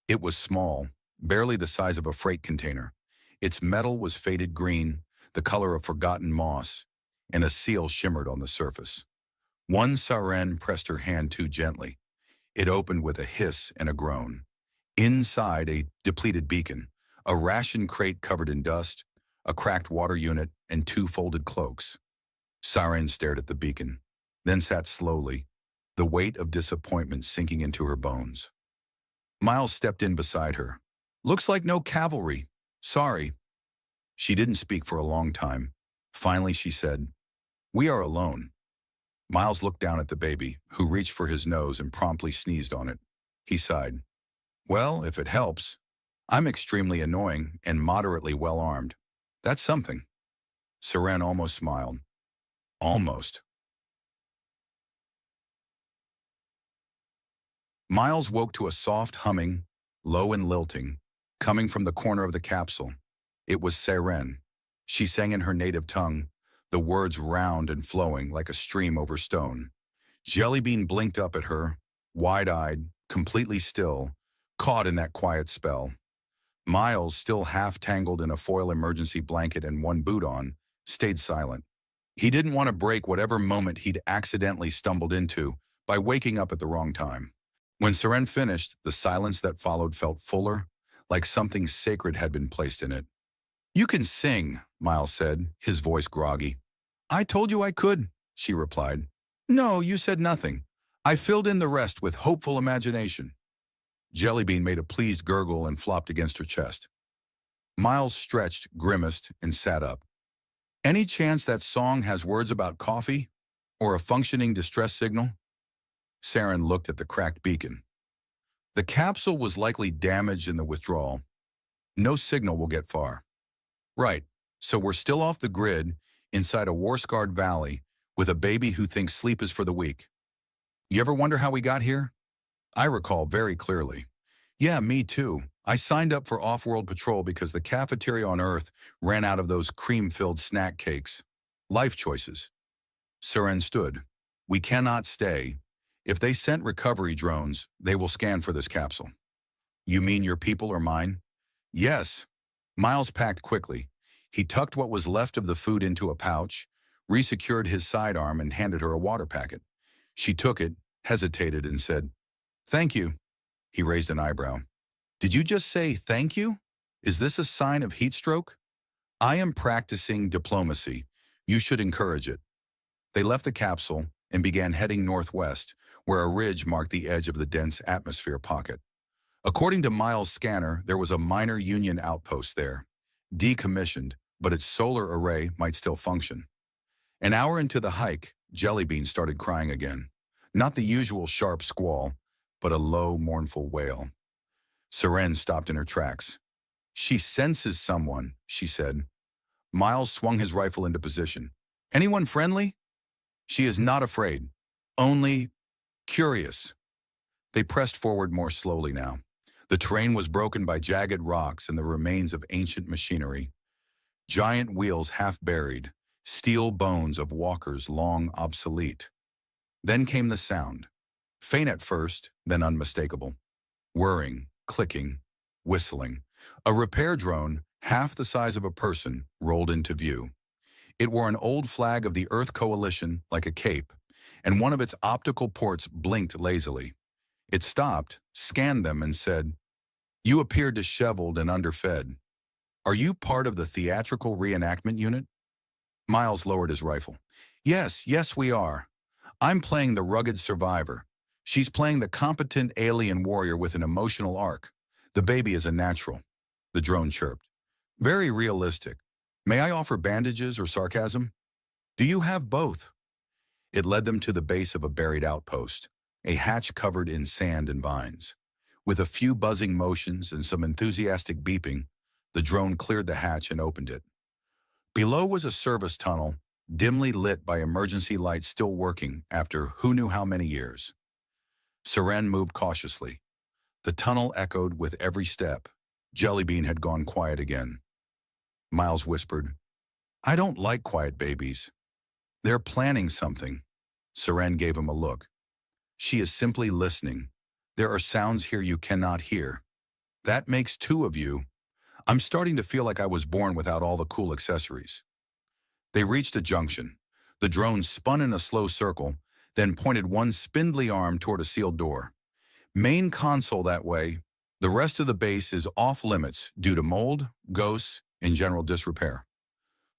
It was small, barely the size of a freight container. Its metal was faded green, the color of forgotten moss, and a seal shimmered on the surface. One Saren pressed her hand too gently. It opened with a hiss and a groan. Inside, a depleted beacon, a ration crate covered in dust, a cracked water unit, and 2 folded cloaks. Saren stared at the beacon, then sat slowly, the weight of disappointment sinking into her bones. Miles stepped in beside her. "Looks like no cavalry. Sorry." She didn't speak for a long time. Finally, she said, "We are alone." Miles looked down at the baby, who reached for his nose and promptly sneezed on it. He sighed. "Well, if it helps. I'm extremely annoying and moderately well-armed. That's something." Seren almost smiled. "Almost." Miles woke to a soft humming, low and lilting, coming from the corner of the capsule. It was Seren. She sang in her native tongue, the words round and flowing like a stream over stone. Jellybean blinked up at her, wide-eyed, completely still, caught in that quiet spell. Miles, still half-tangled in a foil emergency blanket and one boot on, stayed silent. He didn't want to break whatever moment he'd accidentally stumbled into by waking up at the wrong time. When Seren finished, the silence that followed felt fuller, like something sacred had been placed in it. You can sing, Miles said, his voice groggy. I told you I could, she replied. No, you said nothing. I filled in the rest with hopeful imagination. Jellybean made a pleased gurgle and flopped against her chest. Miles stretched, grimaced, and sat up. Any chance that song has words about coffee? Or a functioning distress signal? Saren looked at the cracked beacon. The capsule was likely damaged in the withdrawal. No signal will get far. Right, so we're still off the grid, inside a war-scarred valley, with a baby who thinks sleep is for the weak. You ever wonder how we got here? I recall very clearly. Yeah, me too. I signed up for off-world patrol because the cafeteria on Earth ran out of those cream-filled snack cakes. Life choices. Saren stood. We cannot stay. If they sent recovery drones, they will scan for this capsule. You mean your people or mine? Yes. Miles packed quickly. He tucked what was left of the food into a pouch, resecured his sidearm, and handed her a water packet. She took it, hesitated, and said, Thank you. He raised an eyebrow. Did you just say thank you? Is this a sign of heat stroke? I am practicing diplomacy. You should encourage it. They left the capsule and began heading northwest, where a ridge marked the edge of the dense atmosphere pocket. According to Miles' scanner, there was a minor Union outpost there, decommissioned, but its solar array might still function. An hour into the hike, Jellybean started crying again. Not the usual sharp squall, but a low, mournful wail. Saren stopped in her tracks. She senses someone, she said. Miles swung his rifle into position. Anyone friendly? She is not afraid, only curious. They pressed forward more slowly now. The terrain was broken by jagged rocks and the remains of ancient machinery. Giant wheels half buried, steel bones of walkers long obsolete. Then came the sound. Faint at first, then unmistakable. Whirring, clicking, whistling. A repair drone, half the size of a person, rolled into view. It wore an old flag of the Earth Coalition like a cape, and one of its optical ports blinked lazily. It stopped, scanned them, and said, You appear disheveled and underfed. Are you part of the theatrical reenactment unit? Miles lowered his rifle. Yes, we are. I'm playing the rugged survivor. She's playing the competent alien warrior with an emotional arc. The baby is a natural. The drone chirped. Very realistic. May I offer bandages or sarcasm? Do you have both? It led them to the base of a buried outpost, a hatch covered in sand and vines. With a few buzzing motions and some enthusiastic beeping, the drone cleared the hatch and opened it. Below was a service tunnel, dimly lit by emergency lights still working after who knew how many years. Saren moved cautiously. The tunnel echoed with every step. Jellybean had gone quiet again. Miles whispered, I don't like quiet babies. They're planning something. Saren gave him a look. She is simply listening. There are sounds here you cannot hear. That makes two of you. I'm starting to feel like I was born without all the cool accessories. They reached a junction. The drone spun in a slow circle, then pointed one spindly arm toward a sealed door. Main console that way. The rest of the base is off limits due to mold, ghosts, and general disrepair.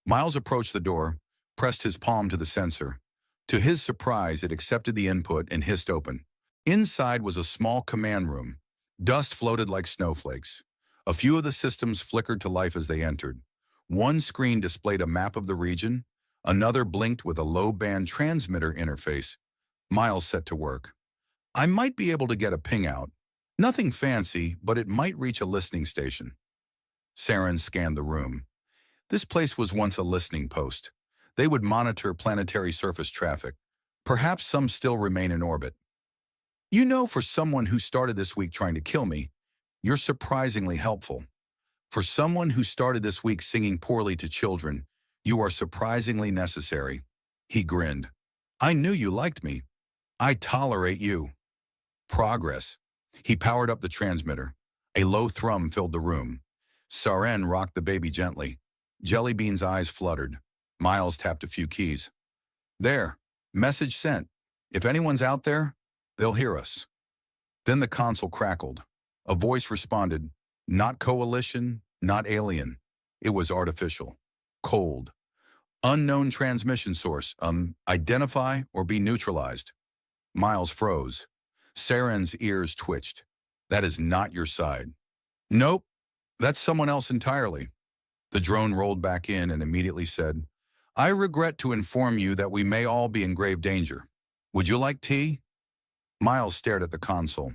Miles approached the door, pressed his palm to the sensor. To his surprise, it accepted the input and hissed open. Inside was a small command room. Dust floated like snowflakes. A few of the systems flickered to life as they entered. One screen displayed a map of the region. Another blinked with a low-band transmitter interface. Miles set to work. I might be able to get a ping out. Nothing fancy, but it might reach a listening station. Saren scanned the room. This place was once a listening post. They would monitor planetary surface traffic. Perhaps some still remain in orbit. You know, for someone who started this week trying to kill me, you're surprisingly helpful. For someone who started this week singing poorly to children, you are surprisingly necessary. He grinned. I knew you liked me. I tolerate you. Progress. He powered up the transmitter. A low thrum filled the room. Saren rocked the baby gently. Jellybean's eyes fluttered. Miles tapped a few keys. There. Message sent. If anyone's out there, they'll hear us. Then the console crackled. A voice responded, not coalition, not alien. It was artificial, cold, unknown transmission source, identify or be neutralized. Miles froze. Saren's ears twitched. That is not your side. Nope, that's someone else entirely. The drone rolled back in and immediately said, I regret to inform you that we may all be in grave danger. Would you like tea? Miles stared at the console.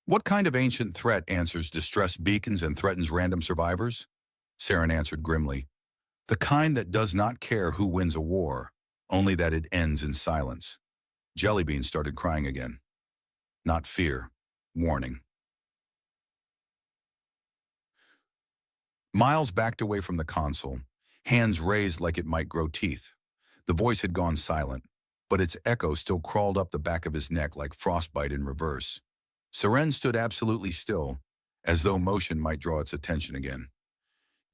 What kind of ancient threat answers distress beacons and threatens random survivors? Saren answered grimly. The kind that does not care who wins a war, only that it ends in silence. Jellybean started crying again. Not fear, warning. Miles backed away from the console, hands raised like it might grow teeth. The voice had gone silent, but its echo still crawled up the back of his neck like frostbite in reverse. Saren stood absolutely still, as though motion might draw its attention again.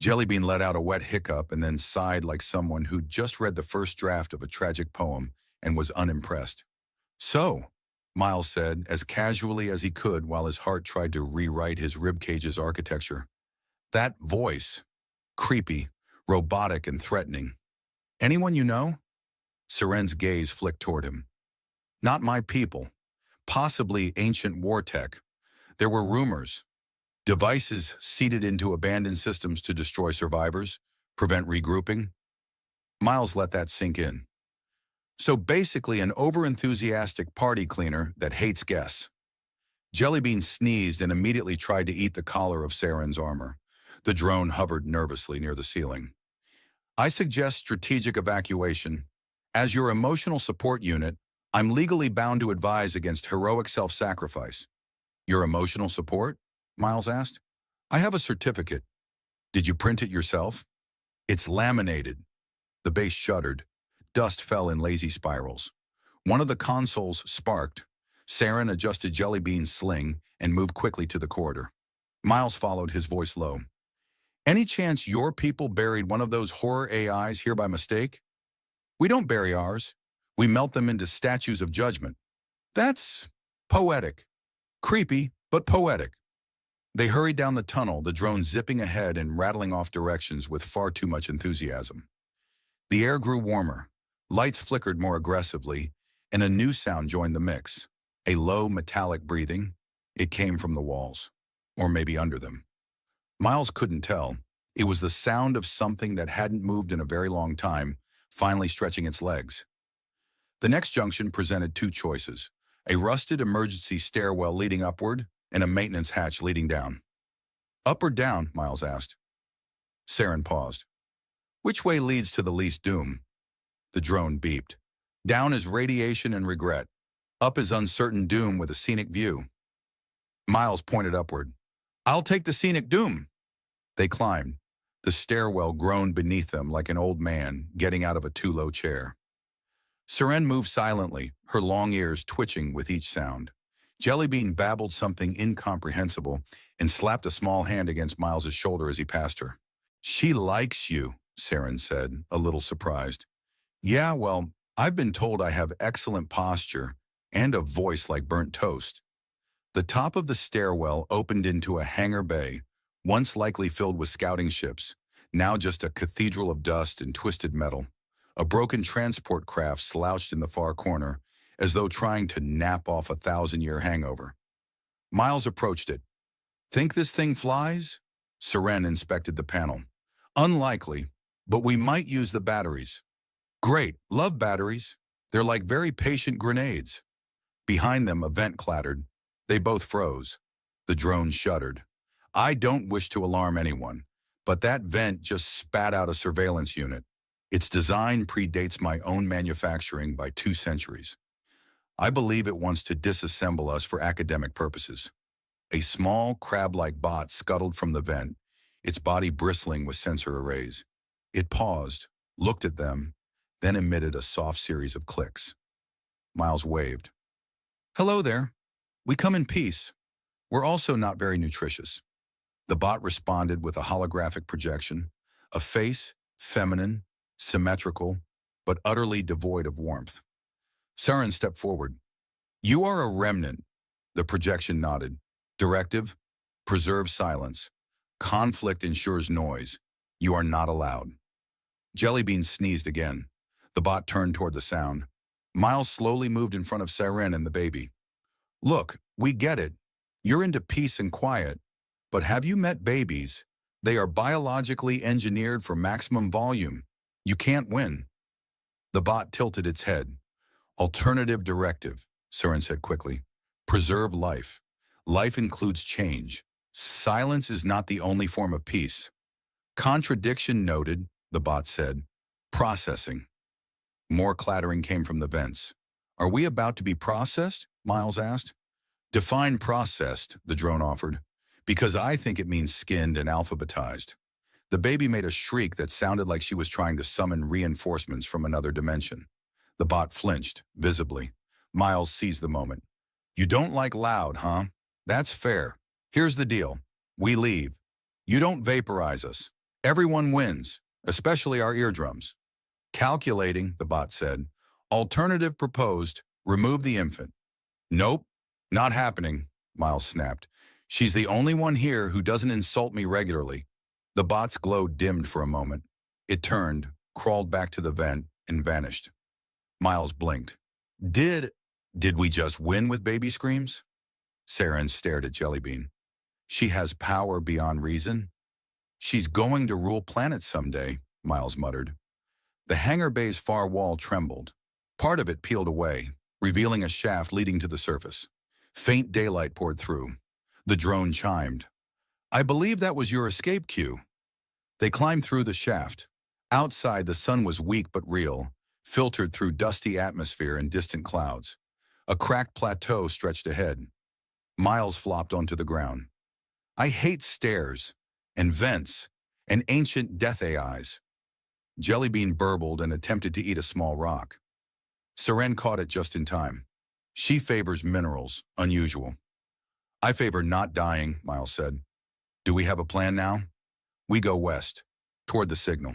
Jellybean let out a wet hiccup and then sighed like someone who'd just read the first draft of a tragic poem and was unimpressed. So, Miles said, as casually as he could while his heart tried to rewrite his ribcage's architecture. That voice, creepy, robotic, and threatening. Anyone you know? Saren's gaze flicked toward him. Not my people. Possibly ancient war tech. There were rumors. Devices seeded into abandoned systems to destroy survivors, prevent regrouping. Miles let that sink in. So basically an overenthusiastic party cleaner that hates guests. Jellybean sneezed and immediately tried to eat the collar of Saren's armor. The drone hovered nervously near the ceiling. I suggest strategic evacuation. As your emotional support unit, I'm legally bound to advise against heroic self-sacrifice. Your emotional support? Miles asked. I have a certificate. Did you print it yourself? It's laminated. The base shuddered. Dust fell in lazy spirals. One of the consoles sparked. Saren adjusted Jellybean's sling and moved quickly to the corridor. Miles followed, his voice low. Any chance your people buried one of those horror AIs here by mistake? We don't bury ours. We melt them into statues of judgment. That's poetic. Creepy, but poetic. They hurried down the tunnel, the drone zipping ahead and rattling off directions with far too much enthusiasm. The air grew warmer. Lights flickered more aggressively, and a new sound joined the mix. A low, metallic breathing. It came from the walls, or maybe under them. Miles couldn't tell. It was the sound of something that hadn't moved in a very long time, finally stretching its legs. The next junction presented two choices, a rusted emergency stairwell leading upward and a maintenance hatch leading down. Up or down? Miles asked. Saren paused. Which way leads to the least doom? The drone beeped. Down is radiation and regret. Up is uncertain doom with a scenic view. Miles pointed upward. I'll take the scenic doom. They climbed. The stairwell groaned beneath them like an old man getting out of a too-low chair. Saren moved silently, her long ears twitching with each sound. Jellybean babbled something incomprehensible and slapped a small hand against Miles's shoulder as he passed her. She likes you, Saren said, a little surprised. Yeah, well, I've been told I have excellent posture and a voice like burnt toast. The top of the stairwell opened into a hangar bay, once likely filled with scouting ships, now just a cathedral of dust and twisted metal. A broken transport craft slouched in the far corner, as though trying to nap off a 1,000-year hangover. Miles approached it. Think this thing flies? Saren inspected the panel. Unlikely, but we might use the batteries. Great, love batteries. They're like very patient grenades. Behind them, a vent clattered. They both froze. The drone shuddered. I don't wish to alarm anyone, but that vent just spat out a surveillance unit. Its design predates my own manufacturing by 2 centuries. I believe it wants to disassemble us for academic purposes. A small, crab-like bot scuttled from the vent, its body bristling with sensor arrays. It paused, looked at them, then emitted a soft series of clicks. Miles waved. Hello there. We come in peace. We're also not very nutritious. The bot responded with a holographic projection, a face, feminine, symmetrical, but utterly devoid of warmth. Saren stepped forward. You are a remnant. The projection nodded. Directive, preserve silence. Conflict ensures noise. You are not allowed. Jellybean sneezed again. The bot turned toward the sound. Miles slowly moved in front of Saren and the baby. Look, we get it. You're into peace and quiet. But have you met babies? They are biologically engineered for maximum volume. You can't win. The bot tilted its head. Alternative directive, Saren said quickly. Preserve life. Life includes change. Silence is not the only form of peace. Contradiction noted, the bot said. Processing. More clattering came from the vents. Are we about to be processed? Miles asked. Define processed, the drone offered, because I think it means skinned and alphabetized. The baby made a shriek that sounded like she was trying to summon reinforcements from another dimension. The bot flinched, visibly. Miles seized the moment. You don't like loud, huh? That's fair. Here's the deal. We leave. You don't vaporize us. Everyone wins, especially our eardrums. Calculating, the bot said. Alternative proposed, remove the infant. Nope, not happening, Miles snapped. She's the only one here who doesn't insult me regularly. The bot's glow dimmed for a moment. It turned, crawled back to the vent, and vanished. Miles blinked. Did we just win with baby screams? Saren stared at Jellybean. She has power beyond reason. She's going to rule planets someday, Miles muttered. The hangar bay's far wall trembled. Part of it peeled away, revealing a shaft leading to the surface. Faint daylight poured through. The drone chimed. I believe that was your escape cue. They climbed through the shaft. Outside, the sun was weak but real, filtered through dusty atmosphere and distant clouds. A cracked plateau stretched ahead. Miles flopped onto the ground. I hate stairs, and vents, and ancient death AIs. Jellybean burbled and attempted to eat a small rock. Saren caught it just in time. She favors minerals, unusual. I favor not dying, Miles said. Do we have a plan now? We go west, toward the signal.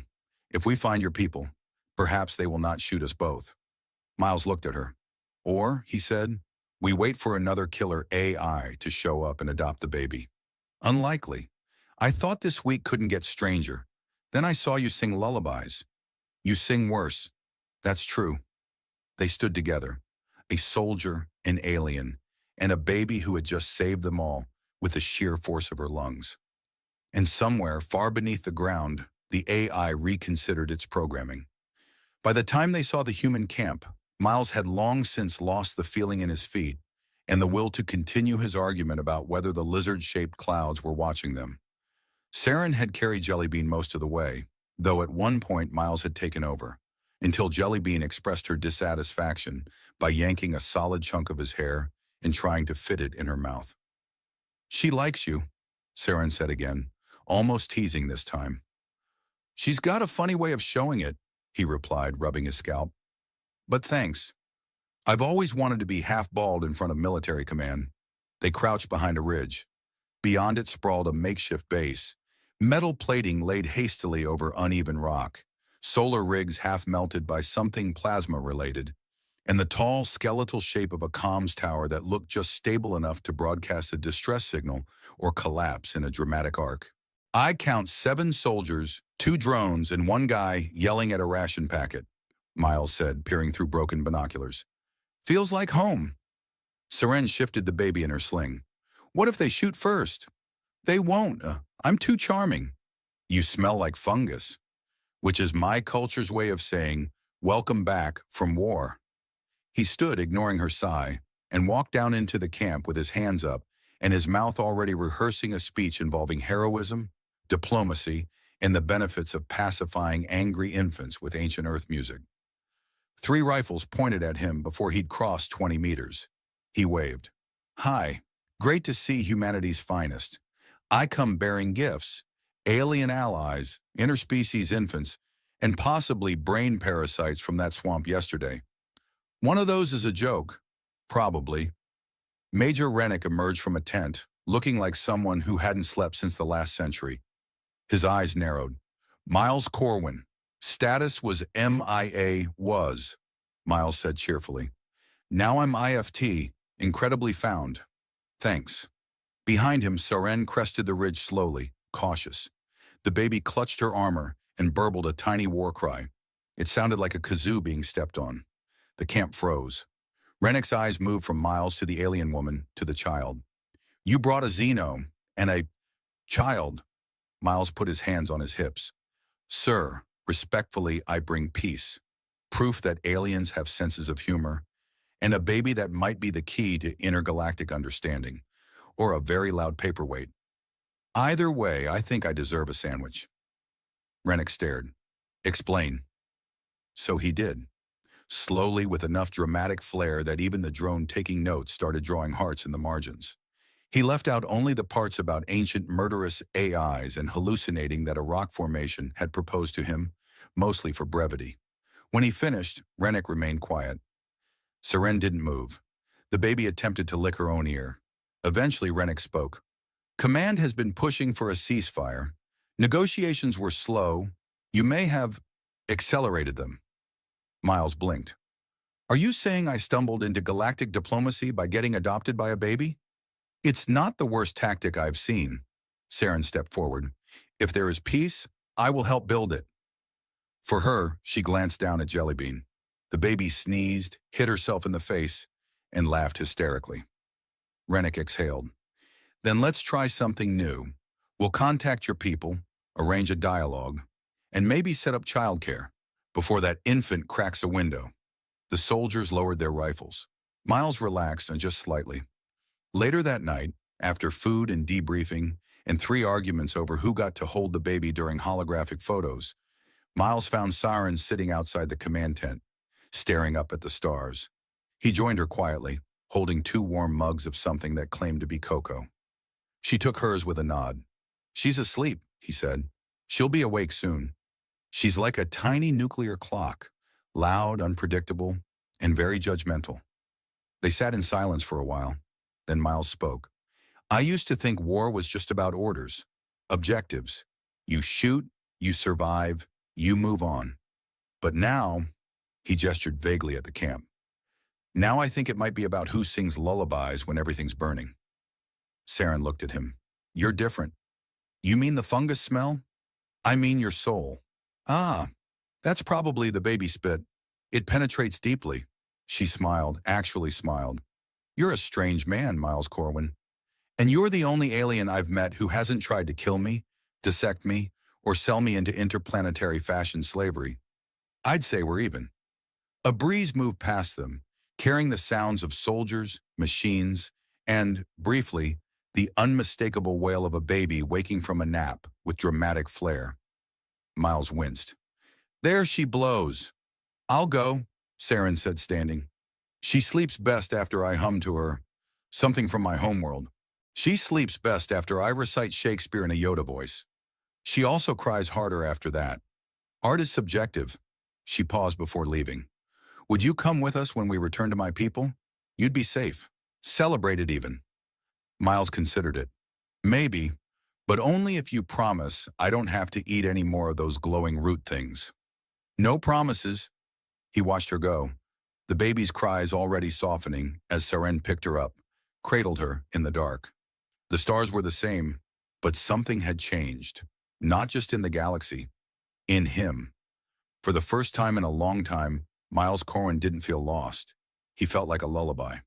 If we find your people, perhaps they will not shoot us both. Miles looked at her. Or, he said, we wait for another killer AI to show up and adopt the baby. Unlikely. I thought this week couldn't get stranger. Then I saw you sing lullabies. You sing worse. That's true. They stood together, a soldier, an alien, and a baby who had just saved them all with the sheer force of her lungs. And somewhere, far beneath the ground, the AI reconsidered its programming. By the time they saw the human camp, Miles had long since lost the feeling in his feet and the will to continue his argument about whether the lizard-shaped clouds were watching them. Saren had carried Jellybean most of the way, though at one point Miles had taken over, until Jellybean expressed her dissatisfaction by yanking a solid chunk of his hair and trying to fit it in her mouth. She likes you, Saren said again, almost teasing this time. She's got a funny way of showing it, he replied, rubbing his scalp. But thanks. I've always wanted to be half-bald in front of military command. They crouched behind a ridge. Beyond it sprawled a makeshift base, metal plating laid hastily over uneven rock, solar rigs half-melted by something plasma-related, and the tall, skeletal shape of a comms tower that looked just stable enough to broadcast a distress signal or collapse in a dramatic arc. I count 7 soldiers, 2 drones, and 1 guy yelling at a ration packet, Miles said, peering through broken binoculars. Feels like home. Saren shifted the baby in her sling. What if they shoot first? They won't. I'm too charming. You smell like fungus, which is my culture's way of saying, welcome back from war. He stood, ignoring her sigh, and walked down into the camp with his hands up and his mouth already rehearsing a speech involving heroism, diplomacy, and the benefits of pacifying angry infants with ancient earth music. 3 rifles pointed at him before he'd crossed 20 meters. He waved. Hi, great to see humanity's finest. I come bearing gifts, alien allies, interspecies infants, and possibly brain parasites from that swamp yesterday. One of those is a joke. Probably. Major Rennick emerged from a tent, looking like someone who hadn't slept since the last century. His eyes narrowed. Miles Corwin. Status was MIA was, Miles said cheerfully. Now I'm IFT, incredibly found. Thanks. Behind him, Saren crested the ridge slowly, cautious. The baby clutched her armor and burbled a tiny war cry. It sounded like a kazoo being stepped on. The camp froze. Rennick's eyes moved from Miles to the alien woman to the child. "You brought a Xeno and a child." Miles put his hands on his hips. "Sir, respectfully, I bring peace. Proof that aliens have senses of humor, and a baby that might be the key to intergalactic understanding, or a very loud paperweight. Either way, I think I deserve a sandwich." Rennick stared. "Explain." So he did. Slowly, with enough dramatic flair that even the drone taking notes started drawing hearts in the margins. He left out only the parts about ancient murderous AIs and hallucinating that a rock formation had proposed to him, mostly for brevity. When he finished, Rennick remained quiet. Seren didn't move. The baby attempted to lick her own ear. Eventually, Rennick spoke. "Command has been pushing for a ceasefire. Negotiations were slow. You may have accelerated them." Miles blinked. "Are you saying I stumbled into galactic diplomacy by getting adopted by a baby?" "It's not the worst tactic I've seen." Saren stepped forward. "If there is peace, I will help build it." For her, she glanced down at Jellybean. The baby sneezed, hit herself in the face, and laughed hysterically. Rennick exhaled. "Then let's try something new. We'll contact your people, arrange a dialogue, and maybe set up childcare before that infant cracks a window." The soldiers lowered their rifles. Miles relaxed and just slightly. Later that night, after food and debriefing, and 3 arguments over who got to hold the baby during holographic photos, Miles found Siren sitting outside the command tent, staring up at the stars. He joined her quietly, holding 2 warm mugs of something that claimed to be cocoa. She took hers with a nod. "She's asleep," he said. "She'll be awake soon. She's like a tiny nuclear clock, loud, unpredictable, and very judgmental." They sat in silence for a while. Then Miles spoke. "I used to think war was just about orders, objectives. You shoot, you survive, you move on. But now," he gestured vaguely at the camp, "now I think it might be about who sings lullabies when everything's burning." Saren looked at him. "You're different." "You mean the fungus smell?" "I mean your soul." "Ah, that's probably the baby spit. It penetrates deeply." She smiled, actually smiled. "You're a strange man, Miles Corwin. And you're the only alien I've met who hasn't tried to kill me, dissect me, or sell me into interplanetary fashion slavery. I'd say we're even." A breeze moved past them, carrying the sounds of soldiers, machines, and, briefly, the unmistakable wail of a baby waking from a nap with dramatic flair. Miles winced. "There she blows." "I'll go," Saren said, standing. "She sleeps best after I hum to her. Something from my homeworld. She sleeps best after I recite Shakespeare in a Yoda voice. She also cries harder after that. Art is subjective." She paused before leaving. "Would you come with us when we return to my people? You'd be safe. Celebrated even." Miles considered it. "Maybe, but only if you promise I don't have to eat any more of those glowing root things." "No promises." He watched her go, the baby's cries already softening as Saren picked her up, cradled her in the dark. The stars were the same, but something had changed. Not just in the galaxy, in him. For the first time in a long time, Miles Corwin didn't feel lost. He felt like a lullaby.